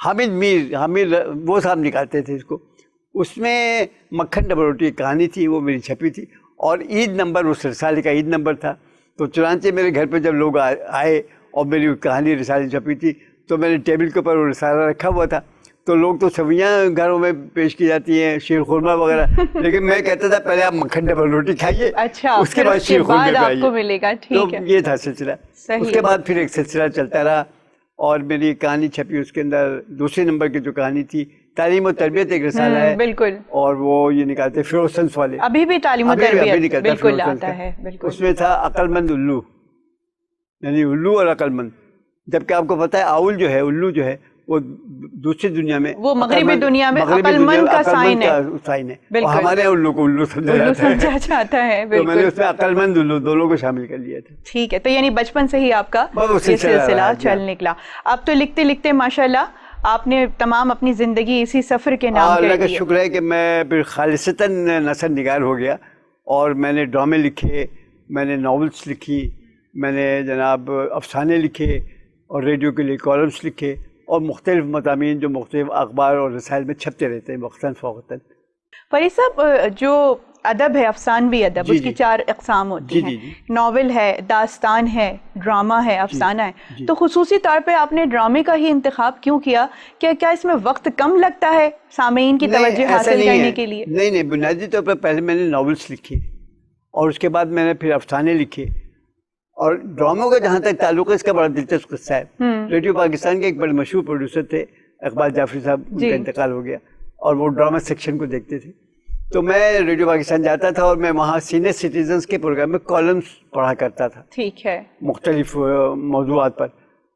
حامد میر، حامد وہ صاحب نکالتے تھے اس کو. اس میں مکھن ڈبل روٹی کہانی تھی، وہ میری چھپی تھی. اور عید نمبر اس رسالے کا عید نمبر تھا. تو چنانچہ میرے گھر پہ جب لوگ آئے اور میری کہانی رسالے چھپی تھی تو میں نے ٹیبل کے اوپر وہ رسالہ رکھا ہوا تھا. تو لوگ تو سویاں گھروں میں پیش کی جاتی ہیں، شیر خورما وغیرہ، لیکن میں کہتا تھا پہلے آپ مکھن ڈبل روٹی کھائیے، اچھا اس کے بعد شیر خورمے پہ آپ کو ملے گا. تو ٹھیک ہے، یہ تھا سلسلہ. اس کے بعد پھر ایک سلسلہ چلتا رہا اور میری کہانی چھپی. اس کے اندر دوسرے نمبر کی جو کہانی تھی تعلیم و تربیت ایک رسالہ ہے، بالکل، اور وہ یہ نکالتے فیروسنس والے، ابھی بھی تعلیم و تربیت بالکل آتا ہے. بالکل اس میں تھا عقل مند الو، یعنی الو اور عقل مند. جبکہ آپ کو پتہ ہے آؤل جو ہے، الو جو ہے، وہ دوسری دنیا میں، وہ مغربی دنیا میں عقل مند کا سائن ہے. اور ہمارے الو کو الو سمجھا جاتا ہے. تو میں نے اس میں عقل مند الو دونوں کو شامل کر لیا تھا. ٹھیک ہے، تو یعنی بچپن سے ہی آپ کا یہ سلسلہ چل نکلا. اب تو لکھتے لکھتے ماشاءاللہ آپ نے تمام اپنی زندگی اسی سفر کے نام کر دی. اللہ کا شکر ہے کہ میں پھر خالصتاً نثر نگار ہو گیا اور میں نے ڈرامے لکھے، میں نے ناولس لکھی، میں نے جناب افسانے لکھے اور ریڈیو کے لیے کالمس لکھے اور مختلف مضامین جو مختلف اخبار اور رسائل میں چھپتے رہتے ہیں وقتاً فوقتاً. فرید صاحب، جو ادب ہے، افسانوی ادب، اس کی 4 اقسام ہوتی ہیں. ناول ہے، داستان ہے، ڈرامہ ہے، افسانہ ہے. تو خصوصی طور پہ آپ نے ڈرامے کا ہی انتخاب کیوں کیا؟ کیا اس میں وقت کم لگتا ہے سامعین کی توجہ حاصل کرنے کے لیے؟ نہیں، بنیادی طور پر پہلے میں نے ناولس لکھی اور اس کے بعد میں نے پھر افسانے لکھے. اور ڈراموں کا جہاں تک تعلق ہے، اس کا بڑا دلچسپ قصہ ہے. ریڈیو پاکستان کے ایک بڑے مشہور پروڈیوسر تھے اقبال جعفری صاحب، ان کا انتقال ہو گیا اور وہ ڈرامہ سیکشن کو دیکھتے تھے. تو میں ریڈیو پاکستان جاتا تھا اور میں وہاں سینئر سٹیزنز کے پروگرام میں کالمس پڑھا کرتا تھا. ٹھیک ہے، مختلف موضوعات پر.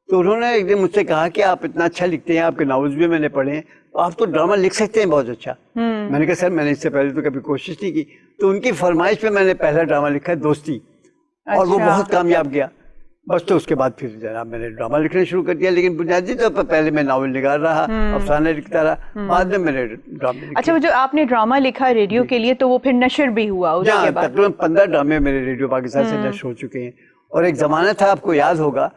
تو انہوں نے ایک دن مجھ سے کہا کہ آپ اتنا اچھا لکھتے ہیں، آپ کے ناولز بھی میں نے پڑھے ہیں، آپ تو ڈرامہ لکھ سکتے ہیں بہت اچھا. میں نے کہا سر میں نے اس سے پہلے تو کبھی کوشش نہیں کی. تو ان کی فرمائش پہ میں نے پہلا ڈرامہ لکھا دوستی، اور وہ بہت کامیاب گیا. بس تو اس کے بعد پھر جناب میں نے ڈرامہ لکھنا شروع کر دیا. لیکن بنیادی طور پر پہلے میں ناول نگار رہا، افسانہ لکھتا رہا، بعد میں نے ڈرامے لکھے. اچھا، جو آپ نے ڈرامہ لکھا ریڈیو کے لیے تو وہ پھر نشر بھی ہوا اس کے بعد؟ تقریباً 15 ڈرامے میرے ریڈیو پاکستان سے نشر ہو چکے ہیں. اور ایک زمانہ تھا، آپ کو یاد ہوگا،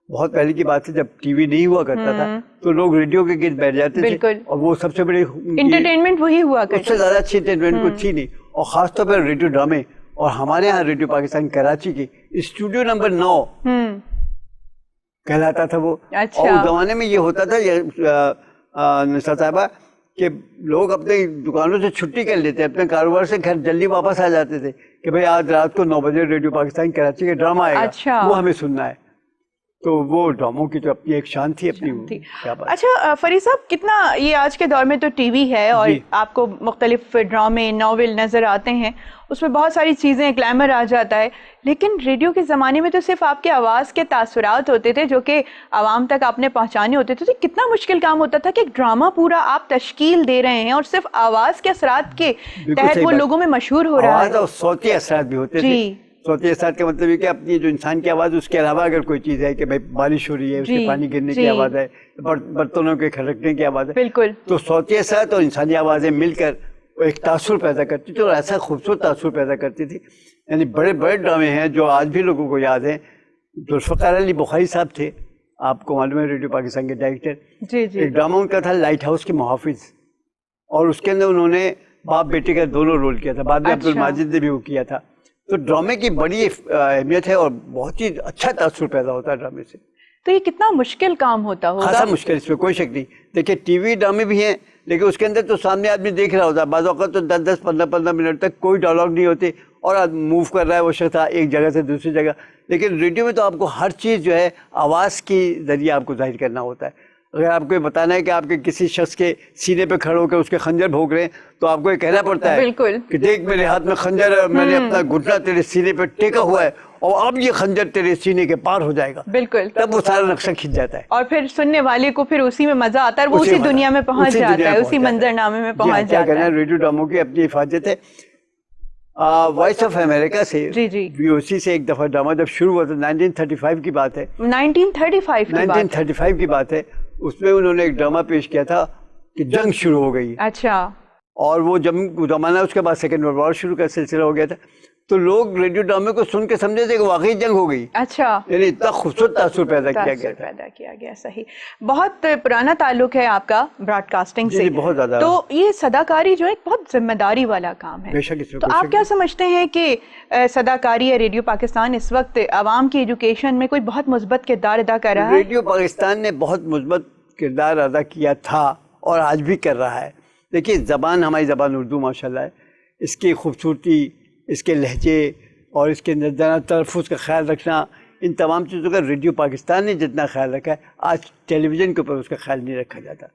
بہت پہلے کی بات ہے، جب ٹی وی نہیں ہوا کرتا تھا تو لوگ ریڈیو کے گرد بیٹھ جاتے تھے اور وہ سب سے بڑی انٹرٹینمنٹ وہی ہوا کرتی. اس سے زیادہ اچھی انٹرٹینمنٹ کچھ تھی نہیں. اور خاص طور پر ریڈیو ڈرامے. اور ہمارے یہاں ریڈیو پاکستان کراچی کی اسٹوڈیو نمبر 9 کہلاتا تھا وہ. اور اس زمانے میں یہ ہوتا تھا نثار صاحبہ کہ لوگ اپنے دکانوں سے چھٹی کر لیتے، اپنے کاروبار سے گھر جلدی واپس آ جاتے تھے کہ بھئی آج رات کو 9 بجے ریڈیو پاکستان کراچی کا ڈرامہ آئے گا، وہ ہمیں سننا ہے. تو وہ ڈراموں کی تو اپنی ایک شان تھی اپنی. اچھا فرید صاحب، کتنا یہ آج کے دور میں تو ٹی وی ہے اور آپ کو مختلف ڈرامے ناول نظر آتے ہیں، اس میں بہت ساری چیزیں، گلیمر آ جاتا ہے، لیکن ریڈیو کے زمانے میں تو صرف آپ کے آواز کے تاثرات ہوتے تھے جو کہ عوام تک آپ نے پہنچانے ہوتے تھے. تو کتنا مشکل کام ہوتا تھا کہ ایک ڈرامہ پورا آپ تشکیل دے رہے ہیں اور صرف آواز کے اثرات کے تحت وہ لوگوں میں مشہور ہو رہا ہے. آواز اور صوتی اثرات بھی ہوتے تھے. صوتی اثرات کا مطلب یہ کہ اپنی جو انسان کی آواز، اس کے علاوہ اگر کوئی چیز ہے کہ بھائی بارش ہو رہی ہے، اس کے پانی گرنے کی آواز ہے، برتنوں کے کھڑکنے کی آواز ہے، بالکل، تو صوتی اثرات اور انسانی آوازیں مل کر وہ ایک تاثر پیدا کرتی تھی اور ایسا خوبصورت تاثر پیدا کرتی تھی. یعنی بڑے بڑے ڈرامے ہیں جو آج بھی لوگوں کو یاد ہیں. ذوالفقار علی بخاری صاحب تھے، آپ کو معلوم ہے، ریڈیو پاکستان کے ڈائریکٹر. ایک ڈرامہ ان کا تھا لائٹ ہاؤس کے محافظ، اور اس کے اندر انہوں نے باپ بیٹے کا دونوں رول کیا تھا. بعد میں عبدالماجد نے بھی وہ کیا تھا. تو ڈرامے کی بڑی اہمیت ہے اور بہت ہی اچھا تاثر پیدا ہوتا ہے ڈرامے سے. تو یہ کتنا مشکل کام ہوتا ہوگا؟ خاصا مشکل، اس میں کوئی شک نہیں. دیکھیں ٹی وی ڈرامے بھی ہیں لیکن اس کے اندر تو سامنے آدمی دیکھ رہا ہوتا ہے. بعض اوقات تو 10 15 منٹ تک کوئی ڈائلاگ نہیں ہوتے اور موو کر رہا ہے وہ شخص ایک جگہ سے دوسری جگہ. لیکن ریڈیو میں تو آپ کو ہر چیز جو ہے آواز کی ذریعے آپ کو ظاہر کرنا ہوتا ہے. اگر آپ کو یہ بتانا ہے کہ آپ کے کسی شخص کے سینے پہ کھڑے ہو کے اس کے خنجر بھونک رہے ہیں تو آپ کو یہ کہنا پڑتا ہے کہ دیکھ میرے ہاتھ میں خنجر ہے اور میں نے اپنا گھٹنا تیرے سینے پہ ٹیکا ہوا ہے اور اب یہ خنجر تیرے سینے کے پار ہو جائے گا. بالکل، تب وہ سارا نقشہ کھنچ جاتا ہے اور پھر سننے والے کو پھر اسی میں مزہ آتا ہے، وہ اسی دنیا میں پہنچ جاتا ہے، اسی منظر نامے میں پہنچ جاتا ہے. ریڈیو ڈراموں کی اپنی حفاظت ہے. وائس آف امریکہ سے وی او سی سے ایک دفعہ ڈرامہ جب شروع ہوا تھا، 1935 کی بات ہے. 1935 کی بات ہے. اس میں انہوں نے ایک ڈرامہ پیش کیا تھا کہ جنگ شروع ہو گئی. اچھا. اور وہ جنگ زمانہ، اس کے بعد سیکنڈ ورلڈ وار شروع کا سلسلہ ہو گیا تھا. تو لوگ ریڈیو ڈرامے کو سن کے سمجھے تھے کہ واقعی جنگ ہو گئی. اچھا, یعنی اتنا خوبصورت تاثر پیدا کیا گیا. صحیح, بہت پرانا تعلق ہے آپ کا براڈ کاسٹنگ سے. بہت زیادہ. تو یہ صداکاری جو ہے بہت ذمہ داری والا کام ہے. تو آپ کیا سمجھتے ہیں کہ صداکاری یا ریڈیو پاکستان اس وقت عوام کی ایجوکیشن میں کوئی بہت مثبت کردار ادا کر رہا ہے؟ ریڈیو پاکستان نے بہت مثبت کردار ادا کیا تھا اور آج بھی کر رہا ہے. دیکھیے زبان, ہماری زبان اردو ماشاءاللہ ہے, اس کی خوبصورتی, اس کے لہجے اور اس کے تلفظ کا خیال رکھنا, ان تمام چیزوں کا ریڈیو پاکستان نے جتنا خیال رکھا ہے آج ٹیلی ویژن کے اوپر اس کا خیال نہیں رکھا جاتا.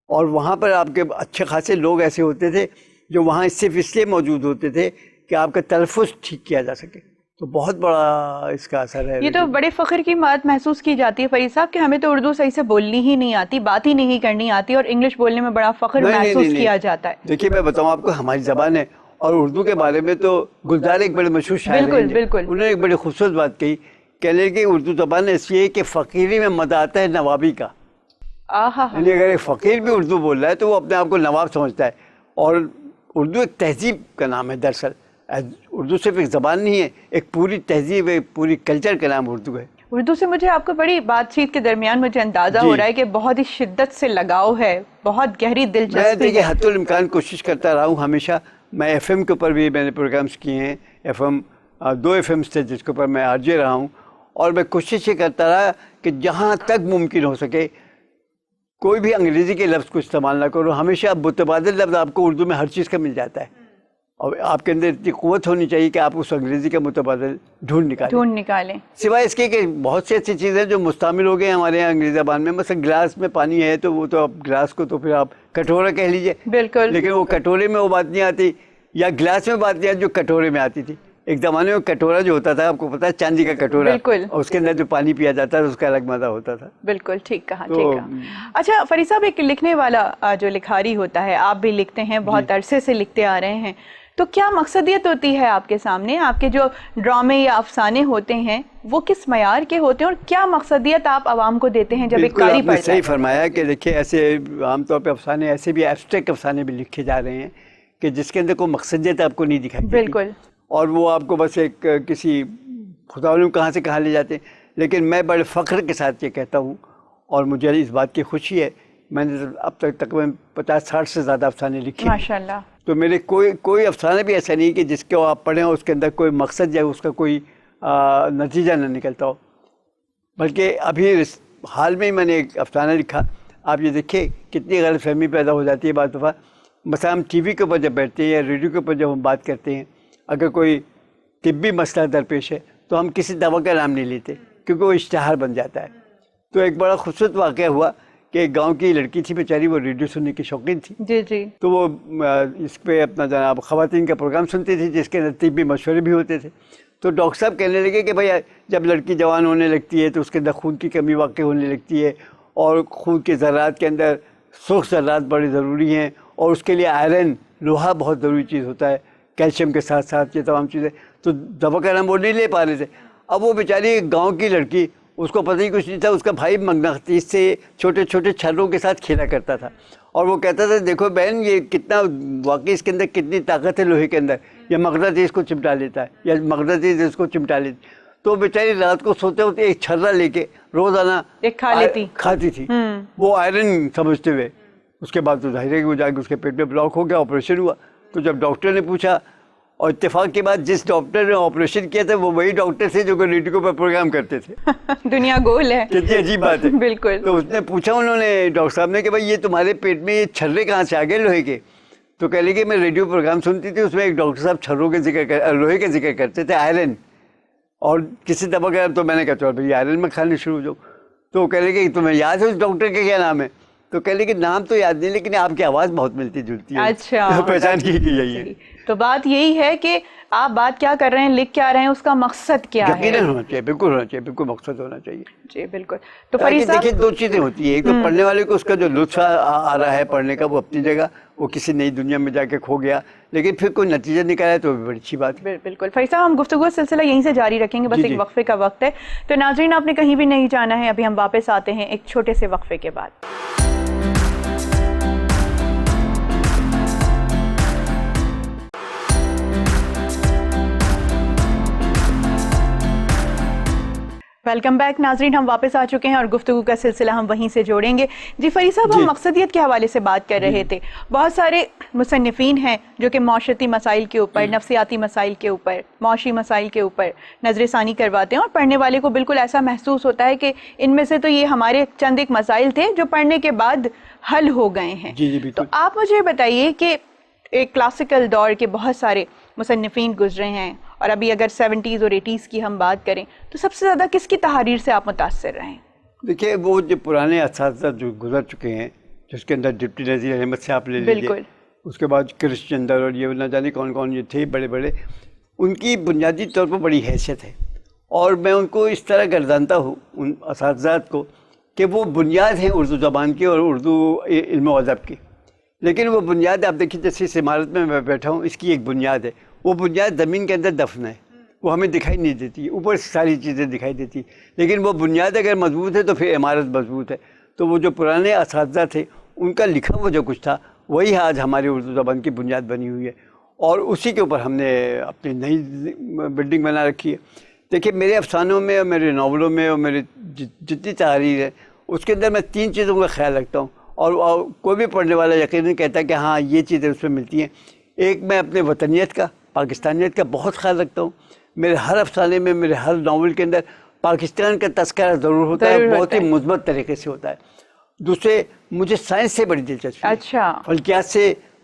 اور وہاں پر آپ کے اچھے خاصے لوگ ایسے ہوتے تھے جو وہاں صرف اس لیے موجود ہوتے تھے کہ آپ کا تلفظ ٹھیک کیا جا سکے. تو بہت بڑا اس کا اثر ہے. یہ تو بڑے فخر کی بات محسوس کی جاتی ہے فرید صاحب کہ ہمیں تو اردو صحیح سے بولنی ہی نہیں آتی, بات ہی نہیں کرنی آتی, اور انگلش بولنے میں بڑا فخر محسوس کیا جاتا ہے. دیکھیے میں بتاؤں آپ کو, ہماری زبان ہے, اور اردو کے بارے میں تو گلزار ایک بڑے مشہور شاعر ہیں, انہوں نے ایک بڑی خوبصورت بات کہی, کہنے کہ اردو زبان ایسی ہے کہ فقیری میں مزہ آتا ہے نوابی کا. یعنی اگر ایک فقیر بھی اردو بول رہا ہے تو وہ اپنے آپ کو نواب سمجھتا ہے. اور اردو ایک تہذیب کا نام ہے دراصل. اردو صرف ایک زبان نہیں ہے, ایک پوری تہذیب, ایک پوری کلچر کا نام اردو ہے. اردو سے مجھے آپ کو بڑی بات چیت کے درمیان مجھے اندازہ ہو رہا ہے کہ بہت ہی شدت سے لگاؤ ہے, بہت گہری دلچسپی. میں دیکھیے حتی الامکان کوشش کرتا رہا ہوں ہمیشہ. میں ایف ایم کے اوپر بھی میں نے پروگرامس کیے ہیں. ایف ایم 2 ایف ایم تھے جس کے اوپر میں آر جے رہا ہوں, اور میں کوشش یہ کرتا رہا کہ جہاں تک ممکن ہو سکے کوئی بھی انگریزی کے لفظ کو استعمال نہ کرو. ہمیشہ متبادل لفظ آپ کو اردو میں ہر چیز کا مل جاتا ہے, اور آپ کے اندر اتنی قوت ہونی چاہیے کہ آپ اس انگریزی کا متبادل ڈھونڈ نکالیں. سوائے اس کے کہ بہت سی ایسی چیزیں جو مستعمل ہو گئے ہیں ہمارے یہاں انگریزی زبان میں. مثلا گلاس میں پانی ہے تو وہ تو اب گلاس کو تو پھر آپ کٹورا کہہ لیجئے. بالکل. لیکن وہ کٹورے میں وہ بات نہیں آتی, یا گلاس میں بات نہیں آتی جو کٹورے میں آتی تھی. ایک زمانے میں کٹورا جو ہوتا تھا, آپ کو پتا ہے, چاندی کا کٹورا, اور اس کے اندر جو پانی پیا جاتا تھا اس کا الگ مزہ ہوتا تھا. بالکل ٹھیک کہا. اچھا فرید صاحب, ایک لکھنے والا جو لکھاری ہوتا ہے, آپ بھی لکھتے ہیں, بہت عرصے سے لکھتے آ رہے ہیں, تو کیا مقصدیت ہوتی ہے آپ کے سامنے؟ آپ کے جو ڈرامے یا افسانے ہوتے ہیں وہ کس معیار کے ہوتے ہیں, اور کیا مقصدیت آپ عوام کو دیتے ہیں جب ایک قاری پڑھتا ہے؟ صحیح فرمایا کہ دیکھیے ایسے عام طور پہ افسانے, ایسے بھی ایبسٹریکٹ افسانے بھی لکھے جا رہے ہیں کہ جس کے اندر کوئی مقصدیت آپ کو نہیں دکھائی دیتی. بالکل. اور وہ آپ کو بس ایک کسی خدا علم کہاں سے کہاں لے جاتے ہیں. لیکن میں بڑے فخر کے ساتھ یہ کہتا ہوں, اور مجھے اس بات کی خوشی ہے, میں نے اب تک تقریباً 50-60 سے زیادہ افسانے لکھے ماشاءاللہ. تو میرے کوئی افسانہ بھی ایسا نہیں کہ جس کو آپ پڑھیں اور اس کے اندر کوئی مقصد یا اس کا کوئی نتیجہ نہ نکلتا ہو. بلکہ ابھی حال میں ہی میں نے ایک افسانہ لکھا. آپ یہ دیکھیں کتنی غلط فہمی پیدا ہو جاتی ہے بعض دفعہ. مثلا ہم ٹی وی کے اوپر جب بیٹھتے ہیں یا ریڈیو کے اوپر جب ہم بات کرتے ہیں, اگر کوئی طبی مسئلہ درپیش ہے تو ہم کسی دوا کا نام نہیں لیتے کیونکہ وہ اشتہار بن جاتا ہے. تو ایک بڑا خوبصورت واقعہ ہوا کہ ایک گاؤں کی لڑکی تھی بیچاری, وہ ریڈیو سننے کی شوقین تھی. جی. تو وہ اس پہ اپنا جناب خواتین کا پروگرام سنتی تھی جس کے اندر طبی مشورے بھی ہوتے تھے. تو ڈاکٹر صاحب کہنے لگے کہ بھائی جب لڑکی جوان ہونے لگتی ہے تو اس کے اندر خون کی کمی واقع ہونے لگتی ہے, اور خون کے ذرات کے اندر سرخ ذرات بڑے ضروری ہیں, اور اس کے لیے آئرن, لوہا بہت ضروری چیز ہوتا ہے, کیلشیم کے ساتھ ساتھ یہ تمام چیزیں. تو دوا کا نام وہ نہیں لے پا رہے تھے. اب وہ بیچاری گاؤں کی لڑکی, اس کو پتہ ہی کچھ نہیں تھا. اس کا بھائی مغناطیس سے چھوٹے چھوٹے چھروں کے ساتھ کھیلا کرتا تھا, اور وہ کہتا تھا دیکھو بہن یہ کتنا واقعی اس کے اندر کتنی طاقت ہے لوہے کے اندر, یہ مغناطیس کو چمٹا لیتا ہے یا مغناطیس اس کو چمٹا لیتی. تو بیچاری رات کو سوتے ہوتے ایک چھرا لے کے روزانہ کھاتی تھی, وہ آئرن سمجھتے ہوئے. اس کے بعد تو ظاہر ہے کہ وہ جا کے اس کے پیٹ میں بلاک ہو گیا, آپریشن ہوا. تو جب ڈاکٹر نے پوچھا, اور اتفاق کے بعد جس ڈاکٹر نے آپریشن کیا تھا وہ وہی ڈاکٹر تھے جو کہ ریڈیو پر پروگرام کرتے تھے. دنیا گول ہے, کتنی عجیب بات ہے. بالکل. تو اس نے پوچھا انہوں نے ڈاکٹر صاحب نے کہ بھائی یہ تمہارے پیٹ میں یہ چھرے کہاں سے آ گئے لوہے کے؟ تو کہہ لے کہ میں ریڈیو پروگرام سنتی تھی, اس میں ایک ڈاکٹر صاحب چھروں کے لوہے کے ذکر کرتے تھے, آئرن, اور کسی دوا کا. تو میں نے کہا چلو بھائی آئرن میں کھانے شروع ہو جاؤ. تو کہہ لے کہ تمہیں یاد ہے اس ڈاکٹر کا کیا نام ہے؟ تو کہہ لے کہ نام تو یاد نہیں لیکن آپ کی آواز بہت ملتی جلتی ہے. اچھا, پہچان کی یہی ہے. تو بات یہی ہے کہ آپ بات کیا کر رہے ہیں, لکھ کیا رہے ہیں, اس کا مقصد کیا ہے. یقیناً ہونا چاہیے, بالکل ہونا چاہیے, بالکل مقصد ہونا چاہیے. جی بالکل. تو فرید صاحب دیکھیے 2 چیزیں ہوتی ہیں, ایک تو پڑھنے والے کو اس کا جو لطف آ رہا ہے پڑھنے کا وہ اپنی جگہ, وہ کسی نئی دنیا میں جا کے کھو گیا, لیکن پھر کوئی نتیجہ نکالا تو بڑی اچھی بات ہے. بالکل. فرید صاحب ہم گفتگو سلسلہ یہیں سے جاری رکھیں گے, بس ایک وقفے کا وقت ہے. تو ناظرین آپ نے کہیں بھی نہیں جانا ہے, ابھی ہم واپس آتے ہیں ایک چھوٹے سے وقفے کے بعد. ویلکم بیک ناظرین، ہم واپس آ چکے ہیں اور گفتگو کا سلسلہ ہم وہیں سے جوڑیں گے. جی فرید صاحب، ہم مقصدیت کے حوالے سے بات کر رہے تھے. بہت سارے مصنفین ہیں جو کہ معاشرتی مسائل کے اوپر، نفسیاتی مسائل کے اوپر، معاشی مسائل کے اوپر نظر ثانی کرواتے ہیں، اور پڑھنے والے کو بالکل ایسا محسوس ہوتا ہے کہ ان میں سے تو یہ ہمارے چند ایک مسائل تھے جو پڑھنے کے بعد حل ہو گئے ہیں. تو آپ مجھے بتائیے کہ ایک کلاسیکل دور کے بہت سارے مصنفین گزرے ہیں، اور ابھی اگر 70s اور 80s کی ہم بات کریں تو سب سے زیادہ کس کی تحریر سے آپ متاثر رہے ہیں؟ دیکھیے، وہ جو پرانے اساتذہ جو گزر چکے ہیں، جس کے اندر ڈپٹی نذیر احمد سے آپ لے لیجیے، بالکل، اس کے بعد کرش چندر اور یہ نہ جانے کون کون یہ تھے بڑے بڑے، ان کی بنیادی طور پر بڑی حیثیت ہے، اور میں ان کو اس طرح گردانتا ہوں ان اساتذات کو کہ وہ بنیاد ہیں اردو زبان کی اور اردو علم و ادب کی. لیکن وہ بنیاد آپ دیکھیے، جیسے اس عمارت میں بیٹھا ہوں، اس کی ایک بنیاد ہے. وہ بنیاد زمین کے اندر دفن ہے، وہ ہمیں دکھائی نہیں دیتی، اوپر سے ساری چیزیں دکھائی دیتی، لیکن وہ بنیاد اگر مضبوط ہے تو پھر عمارت مضبوط ہے. تو وہ جو پرانے اساتذہ تھے، ان کا لکھا ہوا جو کچھ تھا وہی آج ہماری اردو زبان کی بنیاد بنی ہوئی ہے، اور اسی کے اوپر ہم نے اپنی نئی بلڈنگ بنا رکھی ہے. دیکھیے، میرے افسانوں میں اور میرے ناولوں میں اور میرے جتنی تحریر ہے، اس کے اندر میں 3 چیزوں کا خیال رکھتا ہوں، اور کوئی بھی پڑھنے والا یقیناً کہتا ہے کہ ہاں یہ چیزیں اس میں ملتی ہیں. ایک، میں اپنے وطنیت کا، پاکستانیت کا بہت خیال رکھتا ہوں. میرے ہر افسانے میں، میرے ہر ناول کے اندر پاکستان کا تذکرہ ضرور ہوتا ہے، بہت ہی مثبت طریقے سے ہوتا ہے. دوسرے، مجھے سائنس سے بڑی دلچسپی ہے. اچھا.